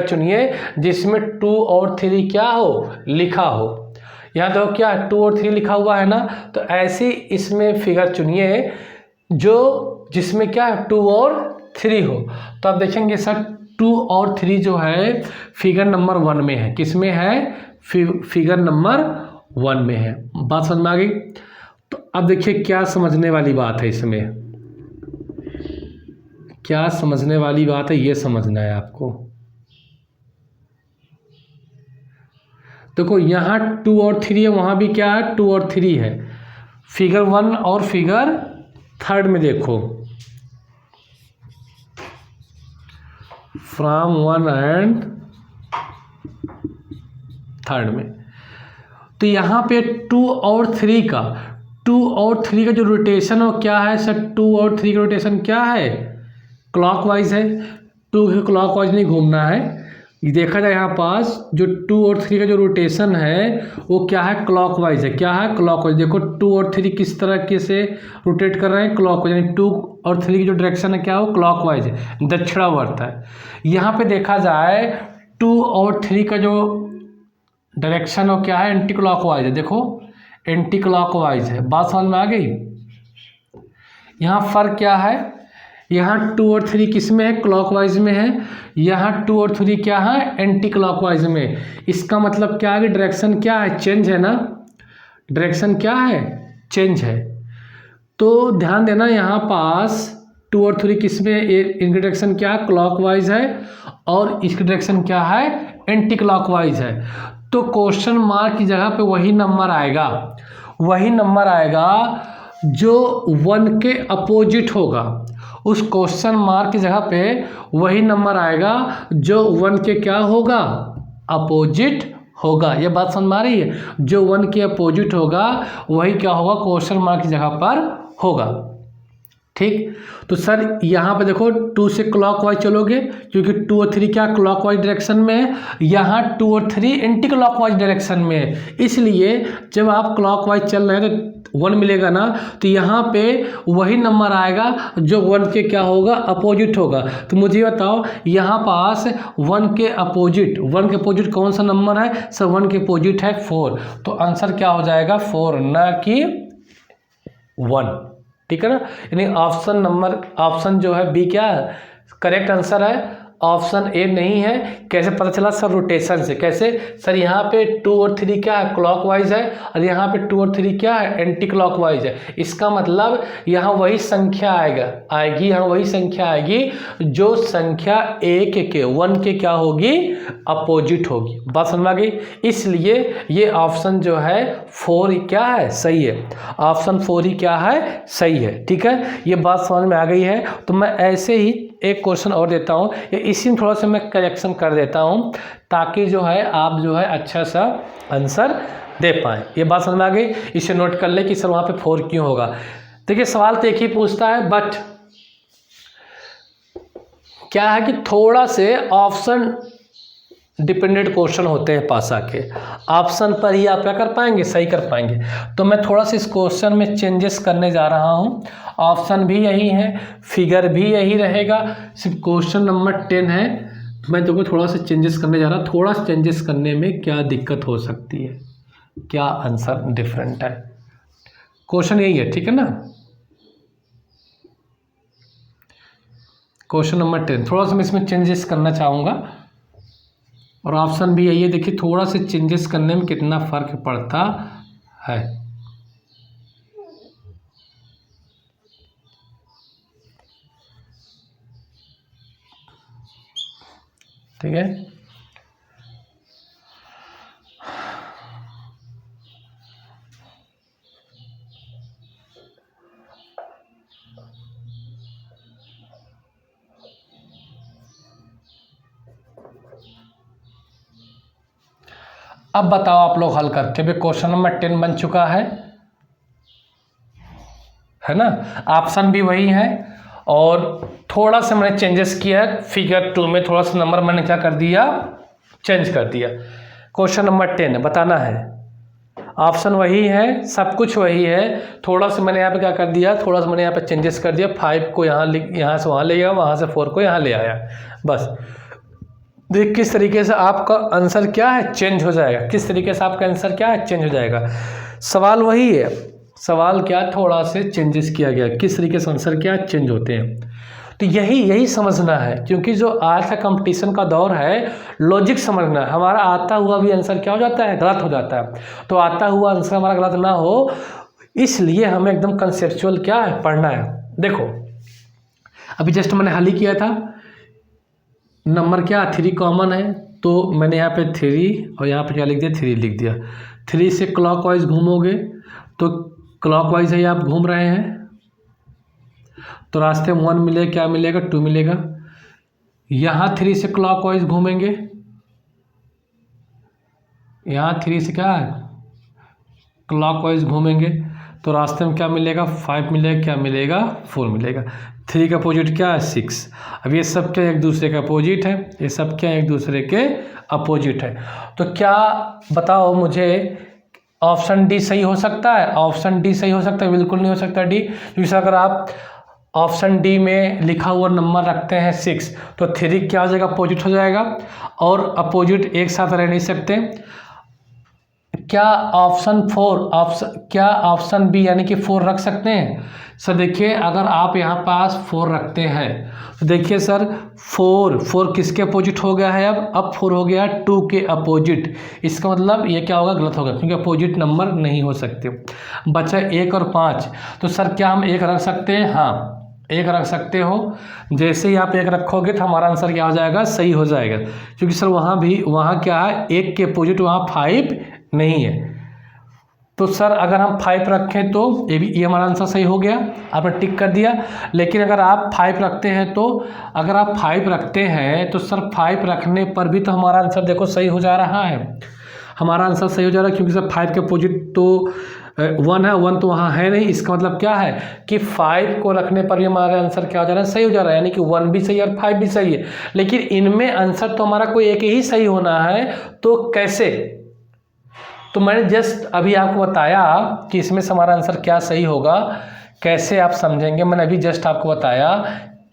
चुनिए जिसमें 2 और 3 क्या हो, लिखा हो। यहाँ तो क्या 2 और 3 लिखा हुआ है ना, तो ऐसी इसमें फिगर चुनिए जिसमें क्या 2 और 3 हो। तो आप देखेंगे सर 2 और 3 जो है फिगर नंबर 1 में है। किस में है, फिगर नंबर 1 में है। बात समझ में आ गई। तो अब देखिए क्या समझने वाली बात है, इसमें क्या समझने वाली बात है, ये समझना है आपको। देखो यहाँ 2 और 3 है, वहाँ भी क्या है 2 और 3 है। फिगर 1 और फिगर 3 में देखो, फ्रॉम 1 and 3 में, तो यहाँ पे 2 और 3 का जो रोटेशन है वो क्या है सर, 2 और 3 का रोटेशन क्या है, क्लॉकवाइज है। 2 के क्लॉकवाइज नहीं घूमना है, ये देखा जाए यहाँ पास जो 2 और 3 का जो रोटेशन है वो क्या है, क्लॉकवाइज है। क्या है, क्लॉकवाइज। देखो 2 और 3 किस तरह से रोटेट कर रहे हैं, क्लॉकवाइज, यानी 2 और 3 की जो डायरेक्शन है क्या हो, क्लॉकवाइज है, दक्षिणावर्त है। यहाँ पे देखा जाए 2 और 3 का जो डायरेक्शन हो क्या है, एंटी क्लॉकवाइज है। देखो एंटी क्लॉकवाइज है, बात समझ में आ गई। यहाँ फर्क क्या है, यहाँ 2 और 3 किस में है, क्लॉकवाइज में है। यहाँ 2 और 3 क्या है, एंटी क्लॉकवाइज में। इसका मतलब क्या है, डायरेक्शन क्या है, चेंज है ना। डायरेक्शन क्या है, चेंज है। तो ध्यान देना यहाँ पास 2 और 3 किस में, इनकी डायरेक्शन क्या है, क्लॉकवाइज है, और इसकी डायरेक्शन क्या है, एंटी क्लॉकवाइज है। तो क्वेश्चन मार्क की जगह पे वही नंबर आएगा, वही नंबर आएगा जो 1 के अपोजिट होगा। उस क्वेश्चन मार्क की जगह पे वही नंबर आएगा जो 1 के क्या होगा, अपोजिट होगा। ये बात समझ में आ रही है, जो 1 के अपोजिट होगा वही क्या होगा, क्वेश्चन मार्क की जगह पर होगा। ठीक, तो सर यहाँ पे देखो 2 से क्लॉकवाइज चलोगे क्योंकि 2 और 3 क्या क्लॉकवाइज डायरेक्शन में है, यहाँ 2 और 3 एंटी क्लॉकवाइज डायरेक्शन में है। इसलिए जब आप क्लॉकवाइज चल रहे हैं तो 1 मिलेगा ना, तो यहाँ पे वही नंबर आएगा जो 1 के क्या होगा, अपोजिट होगा। तो मुझे बताओ यहाँ पास 1 के अपोजिट कौन सा नंबर है, सर 1 के अपोजिट है 4। तो आंसर क्या हो जाएगा, 4, ना कि 1। ठीक है ना, यानी ऑप्शन जो है बी क्या है, करेक्ट आंसर है। ऑप्शन ए नहीं है। कैसे पता चला, सर रोटेशन से। कैसे, सर यहाँ पे 2 और 3 क्या है, क्लॉकवाइज है, और यहाँ पे 2 और 3 क्या है, एंटी क्लॉकवाइज है। इसका मतलब यहाँ वही संख्या आएगी, यहाँ वही संख्या आएगी जो संख्या 1 के क्या होगी, अपोजिट होगी। बात समझ में आ गई। इसलिए ये ऑप्शन जो है 4 क्या है, सही है। ऑप्शन 4 ही क्या है, सही है। ठीक है, ये बात समझ में आ गई है। तो मैं ऐसे ही एक क्वेश्चन और देता हूँ, या इसी में थोड़ा सा मैं करेक्शन कर देता हूँ ताकि जो है आप जो है अच्छा सा आंसर दे पाएँ। ये बात समझ में आ गई। इसे नोट कर ले कि सर वहाँ पे 4 क्यों होगा। देखिए सवाल तो एक ही पूछता है, बट क्या है कि थोड़ा से ऑप्शन डिपेंडेंट क्वेश्चन होते हैं पासा के। ऑप्शन पर ही आप क्या कर पाएंगे, सही कर पाएंगे। तो मैं थोड़ा सा इस क्वेश्चन में चेंजेस करने जा रहा हूँ। ऑप्शन भी यही है, फिगर भी यही रहेगा, सिर्फ क्वेश्चन नंबर 10 है। मैं देखो थोड़ा सा चेंजेस करने जा रहा हूँ। थोड़ा सा चेंजेस करने में क्या दिक्कत हो सकती है, क्या आंसर डिफरेंट है, क्वेश्चन यही है। ठीक है ना, क्वेश्चन नंबर 10 थोड़ा सा मैं इसमें चेंजेस करना चाहूँगा, और ऑप्शन भी यही है। देखिए थोड़ा से चेंजेस करने में कितना फ़र्क पड़ता है। ठीक है, अब बताओ आप लोग हल करते हुए। क्वेश्चन नंबर 10 बन चुका है ना। ऑप्शन भी वही है, और थोड़ा सा मैंने चेंजेस किया है। फिगर 2 में थोड़ा सा नंबर मैंने क्या कर दिया, चेंज कर दिया। क्वेश्चन नंबर 10 बताना है। ऑप्शन वही है, सब कुछ वही है, थोड़ा सा मैंने यहाँ पे क्या कर दिया, थोड़ा सा मैंने यहाँ पे चेंजेस कर दिया। 5 को यहाँ से वहाँ ले गया, वहाँ से 4 को यहाँ ले आया, बस। देख किस तरीके से आपका आंसर क्या है, चेंज हो जाएगा। किस तरीके से आपका आंसर क्या है, चेंज हो जाएगा। सवाल वही है, सवाल क्या थोड़ा से चेंजेस किया गया, किस तरीके से आंसर क्या चेंज होते हैं। तो यही समझना है, क्योंकि जो आज का कंपटीशन का दौर है, लॉजिक समझना है। हमारा आता हुआ भी आंसर क्या हो जाता है, गलत हो जाता है। तो आता हुआ आंसर हमारा गलत ना हो, इसलिए हमें एकदम कंसेप्चुअल क्या है, पढ़ना है। देखो अभी जस्ट मैंने हल ही किया था, नंबर क्या 3 कॉमन है, तो मैंने यहाँ पे 3 और यहाँ पे क्या लिख दिया, 3 लिख दिया। 3 से क्लॉकवाइज घूमोगे तो क्लॉकवाइज है, आप घूम रहे हैं, तो रास्ते में 1 मिलेगा, क्या मिलेगा, 2 मिलेगा। यहाँ 3 से क्लॉकवाइज घूमेंगे, यहाँ 3 से क्या है, क्लॉकवाइज घूमेंगे, तो रास्ते में क्या मिलेगा, 5 मिलेगा, क्या मिलेगा, 4 मिलेगा। 3 का अपोजिट क्या है 6। अब ये सब क्या एक दूसरे के अपोजिट है, ये सब क्या एक दूसरे के अपोजिट है। तो क्या बताओ मुझे, ऑप्शन डी सही हो सकता है? ऑप्शन डी सही हो सकता है? बिल्कुल नहीं हो सकता डी, क्योंकि अगर आप ऑप्शन डी में लिखा हुआ नंबर रखते हैं 6 तो 3 क्या हो जाएगा अपोजिट हो जाएगा, और अपोजिट एक साथ रह नहीं सकते। क्या ऑप्शन बी यानी कि 4 रख सकते हैं? सर देखिए, अगर आप यहाँ पास 4 रखते हैं तो देखिए सर 4 किसके अपोजिट हो गया है? अब 4 हो गया 2 के अपोजिट। इसका मतलब ये क्या होगा, गलत होगा, क्योंकि अपोजिट नंबर नहीं हो सकते। बचा 1 और 5, तो सर क्या हम 1 रख सकते हैं? हाँ 1 रख सकते हो। जैसे ही आप 1 रखोगे तो हमारा आंसर क्या हो जाएगा, सही हो जाएगा, क्योंकि सर वहाँ क्या है, 1 के अपोजिट वहाँ 5 नहीं है। तो सर अगर हम 5 रखें तो ये हमारा आंसर सही हो गया, आपने टिक कर दिया। लेकिन अगर आप 5 रखते हैं तो अगर आप 5 रखते हैं तो सर 5 रखने पर भी तो हमारा आंसर देखो सही हो जा रहा है, हमारा आंसर सही हो जा रहा है, क्योंकि सर 5 के अपोजिट तो 1 है, 1 तो वहाँ है नहीं। इसका मतलब क्या है कि 5 को रखने पर भी हमारा आंसर क्या हो जा रहा है, सही हो जा रहा है, यानी कि 1 भी सही है और 5 भी सही है। लेकिन इनमें आंसर तो हमारा कोई एक ही सही होना है, तो कैसे? तो मैंने जस्ट अभी आपको बताया कि इसमें से हमारा आंसर क्या सही होगा, कैसे आप समझेंगे। मैंने अभी जस्ट आपको बताया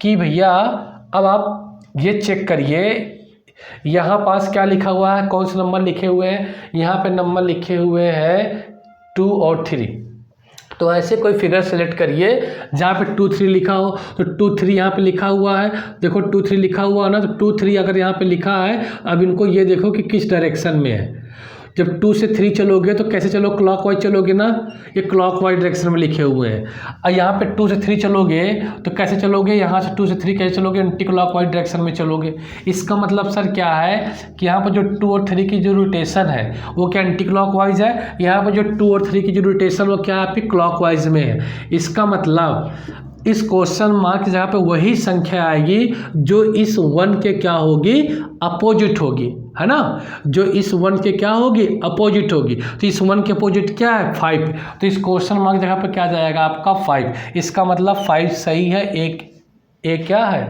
कि भैया अब आप ये चेक करिए, यहाँ पास क्या लिखा हुआ है, कौन से नंबर लिखे हुए हैं? यहाँ पे नंबर लिखे हुए हैं 2 और 3। तो ऐसे कोई फिगर सेलेक्ट करिए जहाँ पे 2 3 लिखा हो, तो 2 3 यहाँ पे लिखा हुआ है, देखो 2 3 लिखा हुआ है ना, तो 2 3 अगर यहाँ पे लिखा है, अब इनको ये देखो कि किस डायरेक्शन में है। जब 2 से 3 चलोगे तो कैसे चलो, क्लॉकवाइज चलोगे ना, ये क्लॉकवाइज डायरेक्शन में लिखे हुए हैं। और यहाँ पे 2 से 3 चलोगे तो कैसे चलोगे, यहाँ से 2 से 3 कैसे चलोगे, एंटी क्लॉकवाइज डायरेक्शन में चलोगे। इसका मतलब सर क्या है कि यहाँ पर जो 2 और 3 की जो रोटेशन है वो क्या एंटी क्लॉकवाइज है, यहाँ पर जो 2 और 3 की जो रोटेशन वो क्या है, क्लॉकवाइज में है। इसका मतलब इस क्वेश्चन मार्क की जगह पे वही संख्या आएगी जो इस 1 के क्या होगी, अपोजिट होगी, है ना, जो इस 1 के क्या होगी, अपोजिट होगी। तो इस 1 के अपोजिट क्या है, 5। तो इस क्वेश्चन मार्क जगह पे क्या जाएगा आपका 5। इसका मतलब 5 सही है, एक क्या है,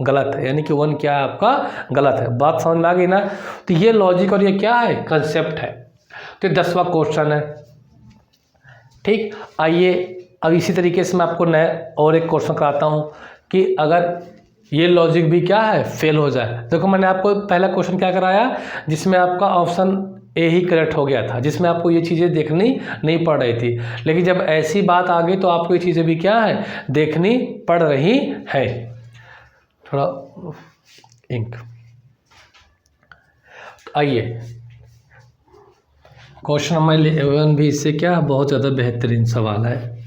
गलत है, यानी कि 1 क्या है आपका, गलत है। बात समझ में आ गई ना? तो ये लॉजिक और ये क्या है, कंसेप्ट है। तो 10वां क्वेश्चन है, ठीक। आइए अब इसी तरीके से मैं आपको नया और एक क्वेश्चन कराता हूँ कि अगर ये लॉजिक भी क्या है, फेल हो जाए। देखो मैंने आपको पहला क्वेश्चन क्या कराया जिसमें आपका ऑप्शन ए ही करेक्ट हो गया था, जिसमें आपको ये चीज़ें देखनी नहीं पड़ रही थी। लेकिन जब ऐसी बात आ गई तो आपको ये चीज़ें भी क्या है, देखनी पड़ रही है। थोड़ा इंक, आइए क्वेश्चन नंबर 11 भी इससे क्या बहुत ज़्यादा बेहतरीन सवाल है।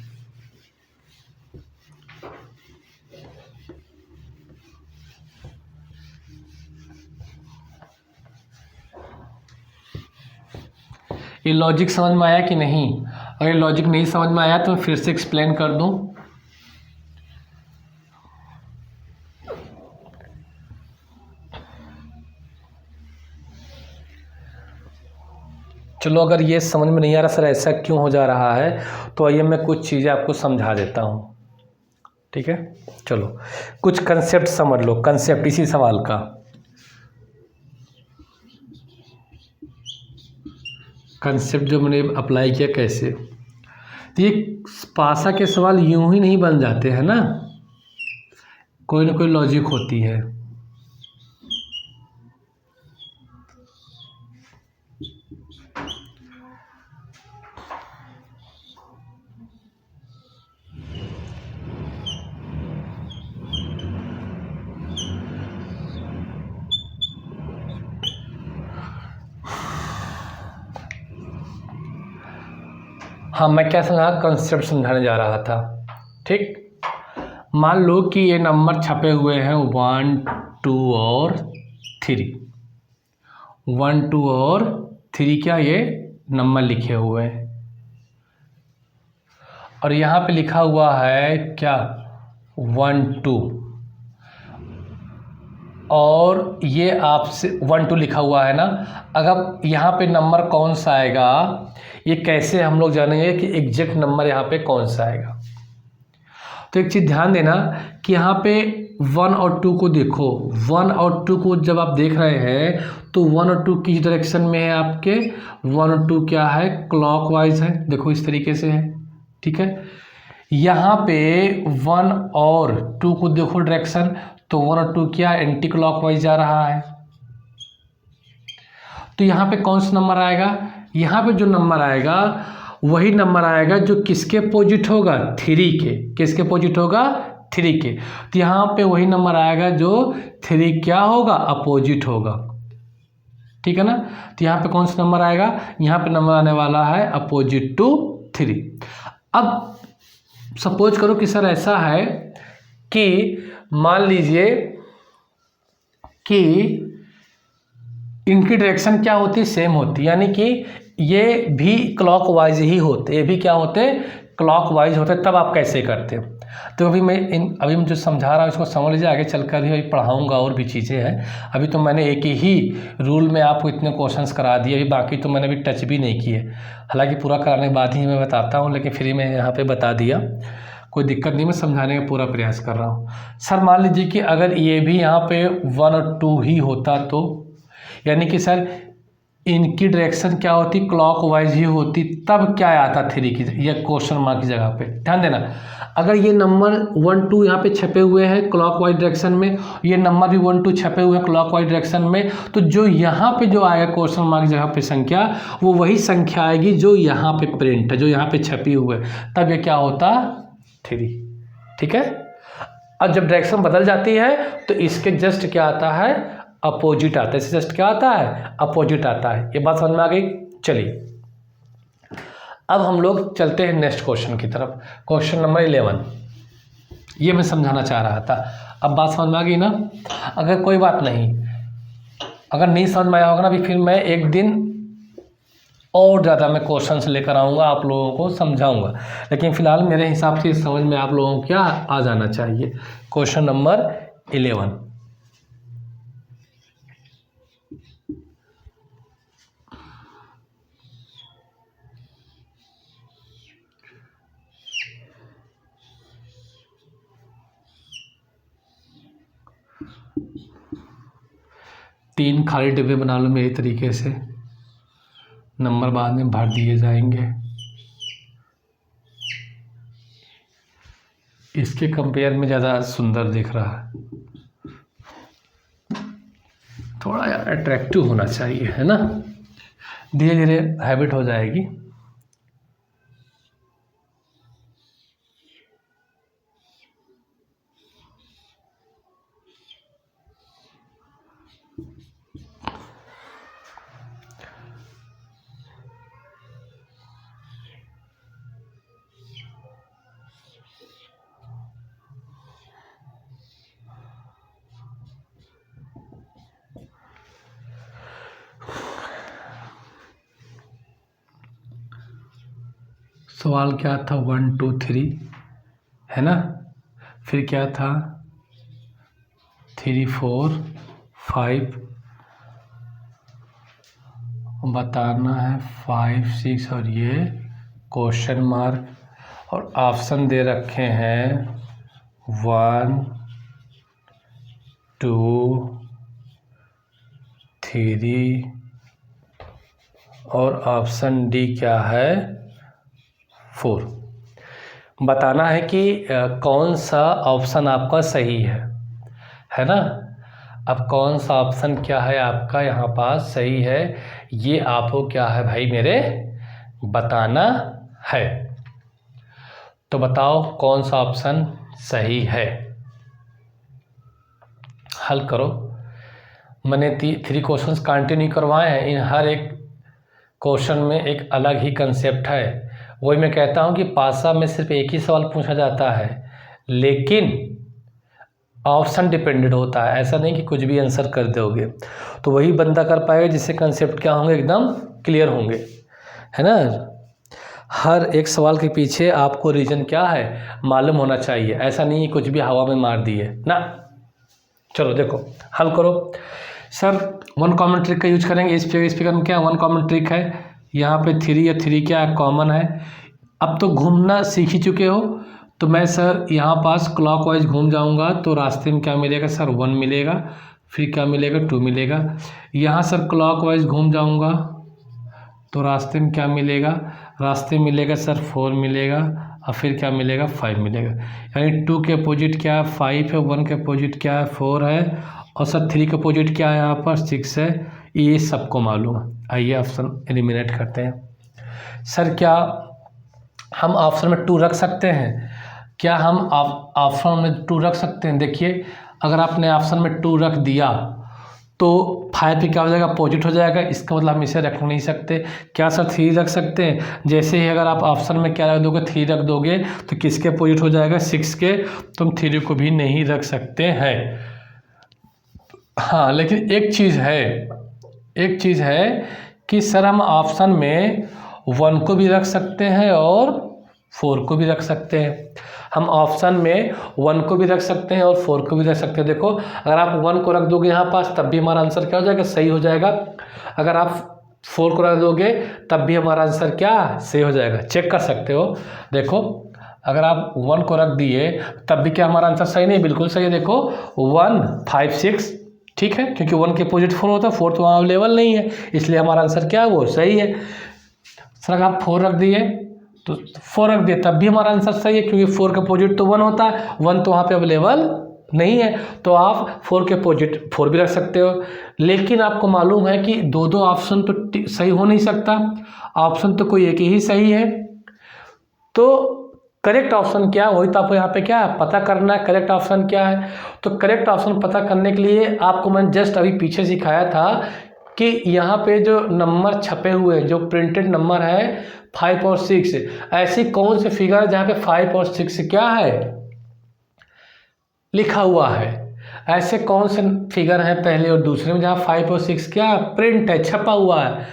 ये लॉजिक समझ में आया कि नहीं? अगर लॉजिक नहीं समझ में आया तो मैं फिर से एक्सप्लेन कर दूं। चलो अगर ये समझ में नहीं आ रहा सर ऐसा क्यों हो जा रहा है, तो आइए मैं कुछ चीज़ें आपको समझा देता हूँ, ठीक है। चलो कुछ कंसेप्ट समझ लो, कंसेप्ट इसी सवाल का। कंसेप्ट जो मैंने अप्लाई किया कैसे, तो ये पासा के सवाल यूं ही नहीं बन जाते हैं ना, कोई ना कोई लॉजिक होती है। हाँ मैं क्या समझा, कंसेप्ट समझाने जा रहा था, ठीक। मान लो कि ये नंबर छपे हुए हैं 1 2 और 3, 1 2 और 3 क्या ये नंबर लिखे हुए हैं, और यहाँ पे लिखा हुआ है क्या 1 2, और ये आपसे 1 2 लिखा हुआ है ना। अगर यहाँ पे नंबर कौन सा आएगा, ये कैसे हम लोग जानेंगे कि एग्जैक्ट नंबर यहाँ पे कौन सा आएगा? तो एक चीज़ ध्यान देना कि यहाँ पे 1 और 2 को देखो, 1 और 2 को जब आप देख रहे हैं तो 1 और 2 किस डायरेक्शन में है आपके, 1 और 2 क्या है, क्लॉकवाइज है, देखो इस तरीके से है, ठीक है। यहाँ पे 1 और 2 को देखो डायरेक्शन, तो 1 और 2 क्या एंटी क्लॉकवाइज जा रहा है। तो यहाँ पे कौन सा नंबर आएगा, यहाँ पे जो नंबर आएगा वही नंबर आएगा जो किसके अपोजिट होगा, 3 के, किसके अपोजिट होगा, 3 के। तो यहाँ पे वही नंबर आएगा जो 3 क्या होगा, अपोजिट होगा, ठीक है ना। तो यहाँ पे कौन सा नंबर आएगा, यहाँ पे नंबर आने वाला है अपोजिट टू 3। अब सपोज करो कि सर ऐसा है कि मान लीजिए कि इनकी डायरेक्शन क्या होती है, सेम होती है, यानी कि ये भी क्लॉकवाइज ही होते, ये भी क्या होते, क्लॉकवाइज होते, तब आप कैसे करते। तो अभी मैं जो समझा रहा हूँ इसको समझ लीजिए, आगे चलकर भी अभी पढ़ाऊँगा और भी चीज़ें हैं। अभी तो मैंने एक ही रूल में आपको इतने क्वेश्चंस करा दिए, अभी बाकी तो मैंने अभी टच भी नहीं किए, हालांकि पूरा कराने के बाद ही मैं बताता हूँ, लेकिन फ्री में यहाँ पे बता दिया, कोई दिक्कत नहीं, मैं समझाने का पूरा प्रयास कर रहा हूँ। सर मान लीजिए कि अगर ये भी यहाँ पे 1 और 2 ही होता, तो यानी कि सर इनकी डायरेक्शन क्या होती, क्लॉकवाइज ही होती, तब क्या आता 3 की, या क्वेश्चन मार्क की जगह पे ध्यान देना। अगर ये नंबर 1 2 यहाँ पे छपे हुए हैं क्लॉकवाइज डायरेक्शन में, ये नंबर भी 1 2 छपे हुए हैं क्लॉकवाइज डायरेक्शन में, तो जो यहाँ पे जो आएगा क्वेश्चन मार्क की जगह पे संख्या, वो वही संख्या आएगी जो यहाँ पे प्रिंट है, जो यहाँ पे छपी हुई है, तब ये क्या होता, 3, ठीक है। अब जब डायरेक्शन बदल जाती है तो इसके जस्ट क्या आता है, अपोजिट आता है, इससे जस्ट क्या आता है, अपोजिट आता है। ये बात समझ में आ गई। चलिए अब हम लोग चलते हैं नेक्स्ट क्वेश्चन की तरफ, क्वेश्चन नंबर 11, ये मैं समझाना चाह रहा था। अब बात समझ में आ गई ना। अगर कोई बात नहीं, अगर नहीं समझ में आया होगा ना, अभी फिर मैं एक दिन और ज़्यादा मैं क्वेश्चंस लेकर आऊँगा, आप लोगों को समझाऊँगा, लेकिन फ़िलहाल मेरे हिसाब से समझ में आप लोगों को क्या आ जाना चाहिए। क्वेश्चन नंबर 11, तीन खाली डिब्बे बना लो मेरी तरीके से, नंबर बाद में भर दिए जाएंगे। इसके कंपेयर में ज़्यादा सुंदर दिख रहा है, थोड़ा यार अट्रैक्टिव होना चाहिए, है ना, धीरे धीरे हैबिट हो जाएगी। सवाल क्या था, 1 2 3 है ना, फिर क्या था 3 4 5, बताना है 5 6, और ये क्वेश्चन मार्क, और ऑप्शन दे रखे हैं 1 2 3, और ऑप्शन डी क्या है, 4। बताना है कि कौन सा ऑप्शन आपका सही है ना। अब कौन सा ऑप्शन क्या है आपका यहाँ पास सही है, ये आपको क्या है भाई मेरे बताना है। तो बताओ कौन सा ऑप्शन सही है, हल करो। मैंने 3 क्वेश्चंस कंटिन्यू करवाए हैं, इन हर एक क्वेश्चन में एक अलग ही कंसेप्ट है। वही मैं कहता हूँ कि पासा में सिर्फ एक ही सवाल पूछा जाता है, लेकिन ऑप्शन डिपेंडेंट होता है, ऐसा नहीं कि कुछ भी आंसर कर दोगे। तो वही बंदा कर पाएगा जिससे कंसेप्ट क्या होंगे, एकदम क्लियर होंगे, है ना। हर एक सवाल के पीछे आपको रीज़न क्या है मालूम होना चाहिए, ऐसा नहीं कुछ भी हवा में मार दिए ना। चलो देखो हल करो। सर 1 कॉमन ट्रिक का यूज करेंगे इस फिगर में। क्या 1 कॉमन ट्रिक है, यहाँ पे 3 या 3 क्या कॉमन है। अब तो घूमना सीख ही चुके हो, तो मैं सर यहाँ पास क्लॉकवाइज घूम जाऊँगा तो रास्ते में क्या मिलेगा सर 1 मिलेगा, फिर क्या मिलेगा 2 मिलेगा। यहाँ सर क्लॉकवाइज घूम जाऊँगा तो रास्ते में क्या मिलेगा, रास्ते में मिलेगा सर 4 मिलेगा और फिर क्या मिलेगा 5 मिलेगा। यानी 2 के अपोजिट क्या है 5 है, 1 के अपोजिट क्या है 4 है और सर 3 के अपोजिट क्या है यहाँ पर 6 है। ये सबको मालूम है। आइए ऑप्शन एलिमिनेट करते हैं। सर क्या हम ऑप्शन में 2 रख सकते हैं? क्या हम ऑप्शन में 2 रख सकते हैं? देखिए अगर आपने ऑप्शन में 2 रख दिया तो 5 पे क्या हो जाएगा पॉजिट हो जाएगा, इसका मतलब हम इसे रख नहीं सकते। क्या सर 3 रख सकते हैं? जैसे ही अगर आप ऑप्शन में क्या रख दोगे 3 रख दोगे तो किसके अपोजिट हो जाएगा 6 के, तो हम 3 को भी नहीं रख सकते हैं। हाँ लेकिन एक चीज़ है कि सर हम ऑप्शन में 1 को भी रख सकते हैं और 4 को भी रख सकते हैं। हम ऑप्शन में 1 को भी रख सकते हैं और 4 को भी रख सकते हैं। देखो अगर आप 1 को रख दोगे यहाँ पास तब भी हमारा आंसर क्या हो जाएगा सही हो जाएगा। अगर आप 4 को रख दोगे तब भी हमारा आंसर क्या सही हो जाएगा। चेक कर सकते हो। देखो अगर आप 1 को रख दिए तब भी क्या हमारा आंसर सही नहीं, बिल्कुल सही है। देखो 1 5 6 ठीक है, क्योंकि 1 के अपोजिट 4 होता है, 4 तो वहाँ अवेलेबल नहीं है, इसलिए हमारा आंसर क्या है वो सही है। सर अगर आप 4 रख दिए तो 4 रख दिए तब भी हमारा आंसर सही है, क्योंकि 4 का अपोजिट तो 1 होता है, 1 तो वहाँ पे अवेलेबल नहीं है, तो आप 4 के अपोजिट 4 भी रख सकते हो। लेकिन आपको मालूम है कि दो ऑप्शन तो सही हो नहीं सकता, ऑप्शन तो कोई एक ही सही है। तो करेक्ट ऑप्शन क्या है वही तो आपको यहाँ पे क्या है पता करना है, करेक्ट ऑप्शन क्या है। तो करेक्ट ऑप्शन पता करने के लिए आपको मैंने जस्ट अभी पीछे सिखाया था कि यहाँ पे जो नंबर छपे हुए हैं, जो प्रिंटेड नंबर है 5 और 6, ऐसी कौन से फिगर है जहाँ पे 5 और 6 क्या है लिखा हुआ है। ऐसे कौन से फिगर हैं पहले और दूसरे में जहाँ 5 और 6 क्या प्रिंट है छपा हुआ है।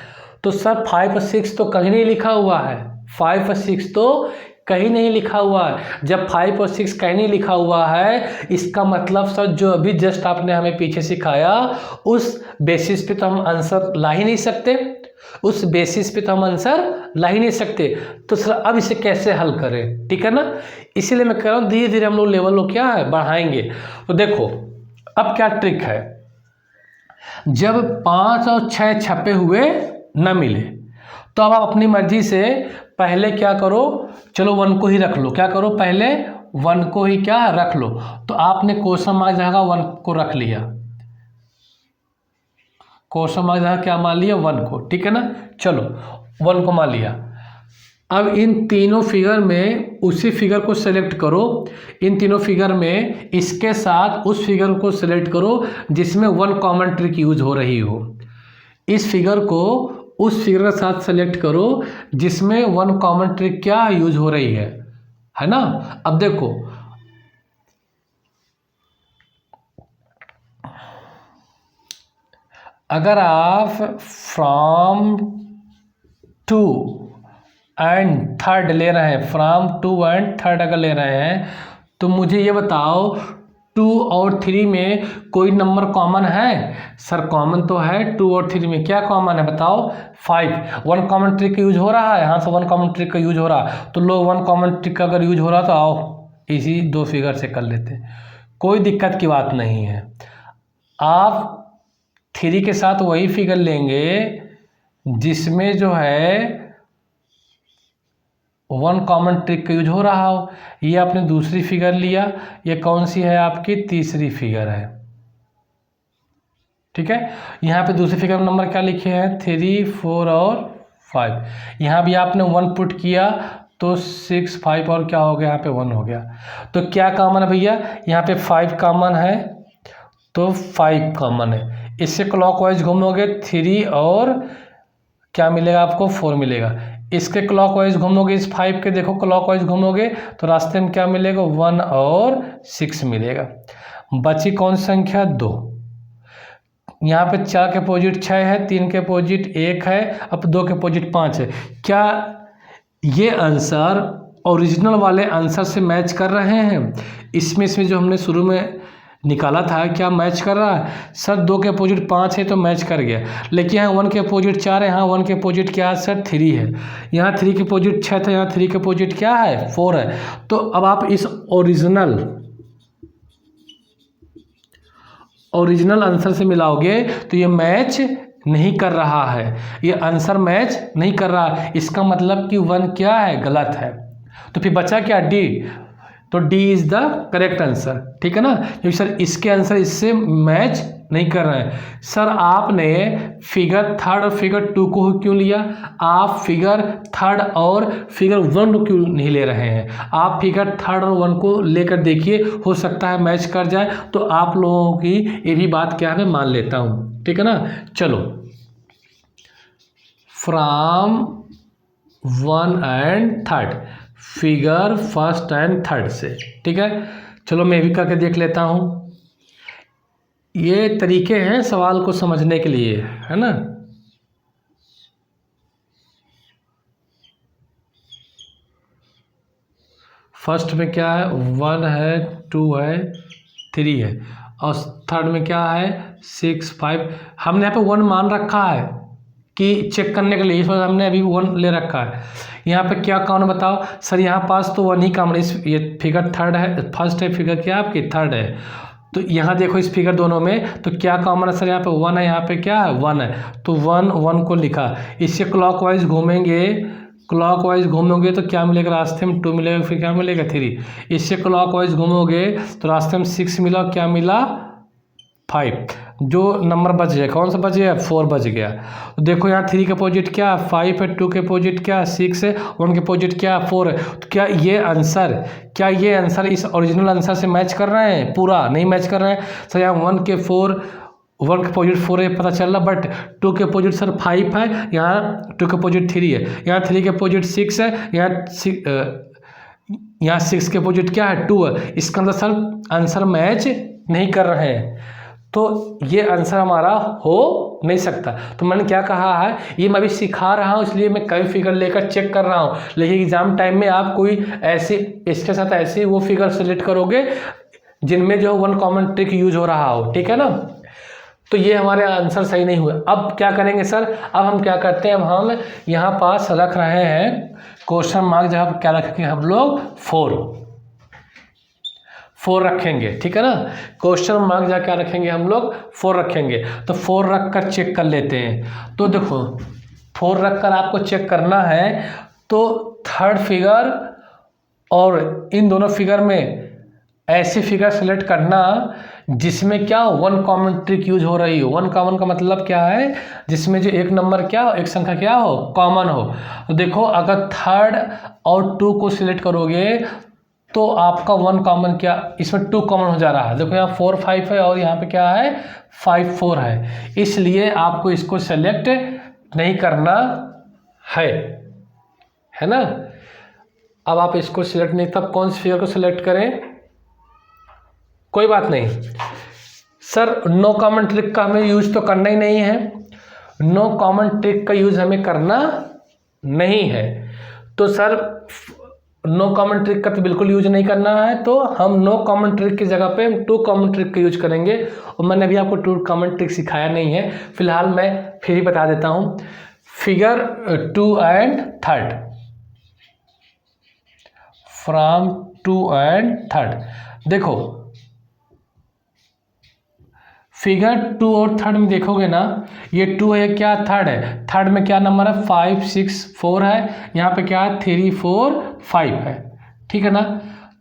तो सर 5 और 6 तो कहीं नहीं लिखा हुआ है, 5 और 6 तो कहीं नहीं लिखा हुआ है। जब 5 और 6 कहीं नहीं लिखा हुआ है इसका मतलब सर जो अभी जस्ट आपने हमें पीछे सिखाया उस बेसिस पे तो हम आंसर ला ही नहीं सकते, उस बेसिस पे तो हम आंसर ला ही नहीं सकते। तो सर अब इसे कैसे हल करें, ठीक है ना। इसीलिए मैं कह रहा हूँ धीरे धीरे हम लोग लेवल को क्या है बढ़ाएंगे। तो देखो अब क्या ट्रिक है, जब 5 और 6 छपे हुए न मिले तो अब आप अपनी मर्जी से पहले क्या करो, चलो 1 को ही रख लो। क्या करो पहले 1 को ही क्या रख लो। तो आपने क्वेश्चन मार्क जगह 1 को रख लिया, क्वेश्चन मार्क जगह क्या मान लिया 1 को, ठीक है ना। चलो 1 को मान लिया। अब इन तीनों फिगर में उसी फिगर को सेलेक्ट करो, इन तीनों फिगर में इसके साथ उस फिगर को सेलेक्ट करो जिसमें 1 कॉमन ट्रिक यूज हो रही हो। इस फिगर को उस फिगर के साथ सेलेक्ट करो जिसमें 1 कॉमन ट्रिक क्या यूज हो रही है ना। अब देखो अगर आप फ्रॉम 2 एंड 3 ले रहे हैं, फ्रॉम 2 एंड 3 अगर ले रहे हैं तो मुझे ये बताओ 2 और 3 में कोई नंबर कॉमन है। सर कॉमन तो है 2 और 3 में, क्या कॉमन है बताओ 5। 1 कॉमन ट्रिक का यूज हो रहा है, यहाँ से 1 कॉमन ट्रिक का यूज हो रहा है, तो लो 1 कॉमन ट्रिक का अगर यूज हो रहा तो आओ इसी 2 फिगर से कर लेते हैं, कोई दिक्कत की बात नहीं है। आप 3 के साथ वही फिगर लेंगे जिसमें जो है 1 कॉमन ट्रिक का यूज हो रहा हो। ये आपने दूसरी फिगर लिया, ये कौन सी है आपकी तीसरी फिगर है, ठीक है। यहाँ पे दूसरी फिगर में नंबर क्या लिखे हैं 3 4 और 5। यहाँ भी आपने 1 पुट किया तो 6 5 और क्या हो गया यहाँ पे 1 हो गया। तो क्या कॉमन है भैया, यहाँ पे 5 कॉमन है तो 5 कॉमन है। इससे क्लॉकवाइज घूमोगे 3 और क्या मिलेगा आपको 4 मिलेगा। इसके क्लॉकवाइज घूमोगे इस 5 के देखो क्लॉकवाइज घूमोगे तो रास्ते में क्या मिलेगा 1 और 6 मिलेगा। बची कौन सी संख्या 2। यहाँ पे 4 के अपोजिट 6 है, 3 के अपोजिट 1 है, अब 2 के अपोजिट 5 है। क्या ये आंसर ओरिजिनल वाले आंसर से मैच कर रहे हैं? इसमें जो हमने शुरू में निकाला था, क्या मैच कर रहा है? सर 2 के अपोजिट 5 है तो मैच कर गया। लेकिन यहाँ 1 के अपोजिट 4 है, यहाँ 1 के अपोजिट क्या है सर? 3 है। यहाँ 3 के अपोजिट 6 था, यहाँ 3 के अपोजिट क्या है? 4 है। तो अब आप इस ओरिजिनल आंसर से मिलाओगे तो ये मैच नहीं कर रहा है, ये आंसर मैच नहीं कर रहा है। इसका मतलब कि 1 क्या है? गलत है। तो फिर बचा क्या? डी। तो D is the correct answer, ठीक है ना, क्योंकि सर इसके आंसर इससे मैच नहीं कर रहे हैं। सर आपने फिगर 3 और फिगर 2 को क्यों लिया? आप फिगर 3 और फिगर 1 को क्यों नहीं ले रहे हैं? आप फिगर 3 और 1 को लेकर देखिए, हो सकता है मैच कर जाए। तो आप लोगों की ये भी बात क्या है मैं मान लेता हूँ, ठीक है ना। चलो, from 1 and 3 figure 1st and 3rd से, ठीक है। चलो मैं भी करके देख लेता हूँ। ये तरीके हैं सवाल को समझने के लिए, है ना। फर्स्ट में क्या है? 1 है, 2 है, 3 है, और 3rd में क्या है? 6, 5। हमने यहाँ पे 1 मान रखा है कि चेक करने के लिए, इस वजह हमने अभी 1 ले रखा है। यहाँ पे क्या कॉमन बताओ? सर यहाँ पास तो 1 ही कॉमन, इस ये फिगर 3rd है, फर्स्ट है, फिगर क्या आपकी 3rd है। तो यहाँ देखो इस फिगर दोनों में तो क्या कॉमन है सर? यहाँ पे 1 है, यहाँ पे क्या है? 1 है। तो 1 को लिखा। इससे क्लॉकवाइज घूमेंगे, क्लॉकवाइज घूमोगे तो क्या मिलेगा? रास्ते में 2 मिलेगा, फिर क्या मिलेगा? 3। इससे क्लॉकवाइज घूमोगे तो रास्ते में 6 मिला, क्या मिला? 5। जो नंबर बच गया, कौन सा बच गया? 4 बच गया। तो देखो यहाँ 3 के अपोजिट क्या? 5 है, 2 के अपोजिट क्या? 6 है, 1 के अपोजिट क्या? 4 है। तो क्या ये आंसर इस ओरिजिनल आंसर से मैच कर रहे हैं? पूरा नहीं मैच कर रहे हैं सर। यहाँ 1 के अपोजिट 4 है पता चल रहा, बट 2 के अपोजिट सर 5 है, यहाँ 2 के अपोजिट 3 है, यहाँ 3 के अपोजिट 6 है, यहाँ 6 के अपोजिट क्या है? 2 है। इसका मतलब सर आंसर मैच नहीं कर रहे हैं, तो ये आंसर हमारा हो नहीं सकता। तो मैंने क्या कहा है, ये मैं भी सिखा रहा हूँ, इसलिए मैं कई फिगर लेकर चेक कर रहा हूँ। लेकिन एग्जाम टाइम में आप कोई ऐसे इसके साथ ऐसे वो फिगर सेलेक्ट करोगे जिनमें जो 1 कॉमन ट्रिक यूज हो रहा हो, ठीक है ना। तो ये हमारे आंसर सही नहीं हुए। अब क्या करेंगे सर? अब हम क्या करते हैं, अब हम यहाँ पास रख रहे हैं क्वेश्चन मार्क, जहाँ क्या रखेंगे हम लोग? 4 रखेंगे, ठीक है ना। क्वेश्चन मार्क जहाँ क्या रखेंगे हम लोग? 4 रखेंगे। तो 4 रख कर चेक कर लेते हैं। तो देखो 4 रख कर आपको चेक करना है, तो 3rd फिगर और इन दोनों फिगर में ऐसी फिगर सेलेक्ट करना जिसमें क्या 1 कॉमन ट्रिक यूज हो रही हो। 1 कॉमन का मतलब क्या है? जिसमें जो एक नंबर क्या हो, एक संख्या क्या हो? कॉमन हो। तो देखो अगर 3rd और 2 को सिलेक्ट करोगे तो आपका 1 कॉमन क्या, इसमें 2 कॉमन हो जा रहा है। देखो यहाँ 4, 5 है और यहाँ पे क्या है? 5, 4 है। इसलिए आपको इसको सेलेक्ट नहीं करना है ना। अब आप इसको सिलेक्ट नहीं, तब कौन सी फिगर को सिलेक्ट करें? कोई बात नहीं सर, नो कॉमन ट्रिक का हमें यूज तो करना ही नहीं है। नो कॉमन ट्रिक का यूज हमें करना नहीं है। तो सर नो कॉमन ट्रिक का तो बिल्कुल यूज नहीं करना है, तो हम नो कॉमन ट्रिक की जगह पे 2 कॉमन ट्रिक का यूज करेंगे। और मैंने अभी आपको 2 कॉमन ट्रिक सिखाया नहीं है, फिलहाल मैं फिर ही बता देता हूँ। Figure 2 and 3rd, from 2 and 3rd। देखो फिगर 2 और 3rd में देखोगे ना, ये 2 है, क्या 3rd है, 3rd में क्या नंबर है? 5, 6, 4 है, यहाँ पे क्या है? 3, 4, 5 है, ठीक है ना।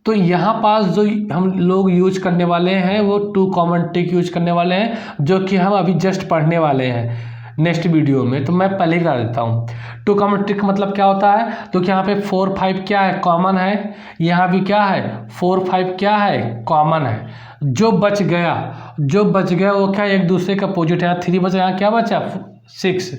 तो यहाँ पास जो हम लोग यूज करने वाले हैं वो 2 कॉमन ट्रिक यूज करने वाले हैं, जो कि हम अभी जस्ट पढ़ने वाले हैं नेक्स्ट वीडियो में। तो मैं पहले ही कर देता हूँ। 2 कॉमन ट्रिक मतलब क्या होता है? तो यहाँ पे 4, 5 क्या है? कॉमन है। यहाँ भी क्या है? 4, 5 क्या है? कॉमन है। जो बच गया वो क्या? एक दूसरे का अपोजिट है। 3 बचा, यहाँ क्या बचा? 6।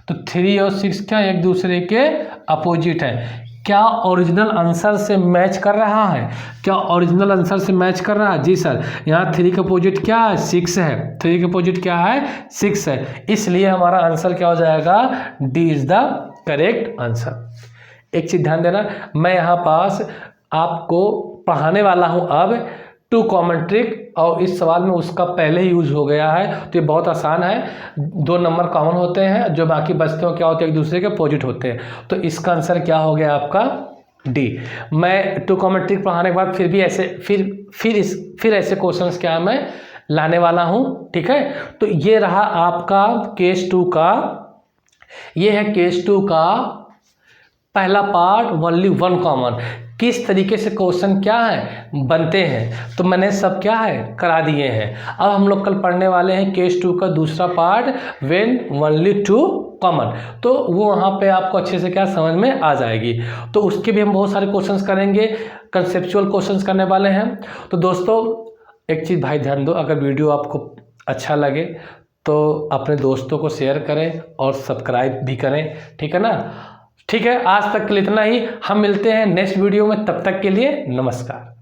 तो 3 और 6 क्या एक दूसरे के अपोजिट है। क्या ओरिजिनल आंसर से मैच कर रहा है? क्या ओरिजिनल आंसर से मैच कर रहा है? जी सर। यहाँ 3 का अपोजिट क्या है? 6 है। 3 का अपोजिट क्या है? 6 है। इसलिए हमारा आंसर क्या हो जाएगा? D is the correct answer. एक चीज ध्यान देना, मैं यहाँ पास आपको पढ़ाने वाला हूँ अब टू कॉमन ट्रिक, और इस सवाल में उसका पहले ही यूज हो गया है, तो ये बहुत आसान है। 2 नंबर कॉमन होते हैं, जो बाकी बचते हो क्या होते हैं, एक दूसरे के अपोजिट होते हैं। तो इसका आंसर क्या हो गया आपका डी। मैं टू कॉमन ट्रिक पढ़ाने के बाद फिर भी ऐसे फिर ऐसे क्वेश्चंस क्या मैं लाने वाला हूँ, ठीक है। तो ये रहा आपका केस 2 का, ये है केस 2 का पहला पार्ट, ओनली 1 कॉमन। किस तरीके से क्वेश्चन क्या है बनते हैं, तो मैंने सब क्या है करा दिए हैं। अब हम लोग कल पढ़ने वाले हैं केस 2 का दूसरा पार्ट, व्हेन ओनली 2 कॉमन। तो वो वहाँ पे आपको अच्छे से क्या समझ में आ जाएगी। तो उसके भी हम बहुत सारे क्वेश्चंस करेंगे, कंसेप्चुअल क्वेश्चंस करने वाले हैं। तो दोस्तों एक चीज़ भाई ध्यान दो, अगर वीडियो आपको अच्छा लगे तो अपने दोस्तों को शेयर करें और सब्सक्राइब भी करें, ठीक है ना। ठीक है, आज तक के लिए इतना ही। हम मिलते हैं नेक्स्ट वीडियो में, तब तक के लिए नमस्कार।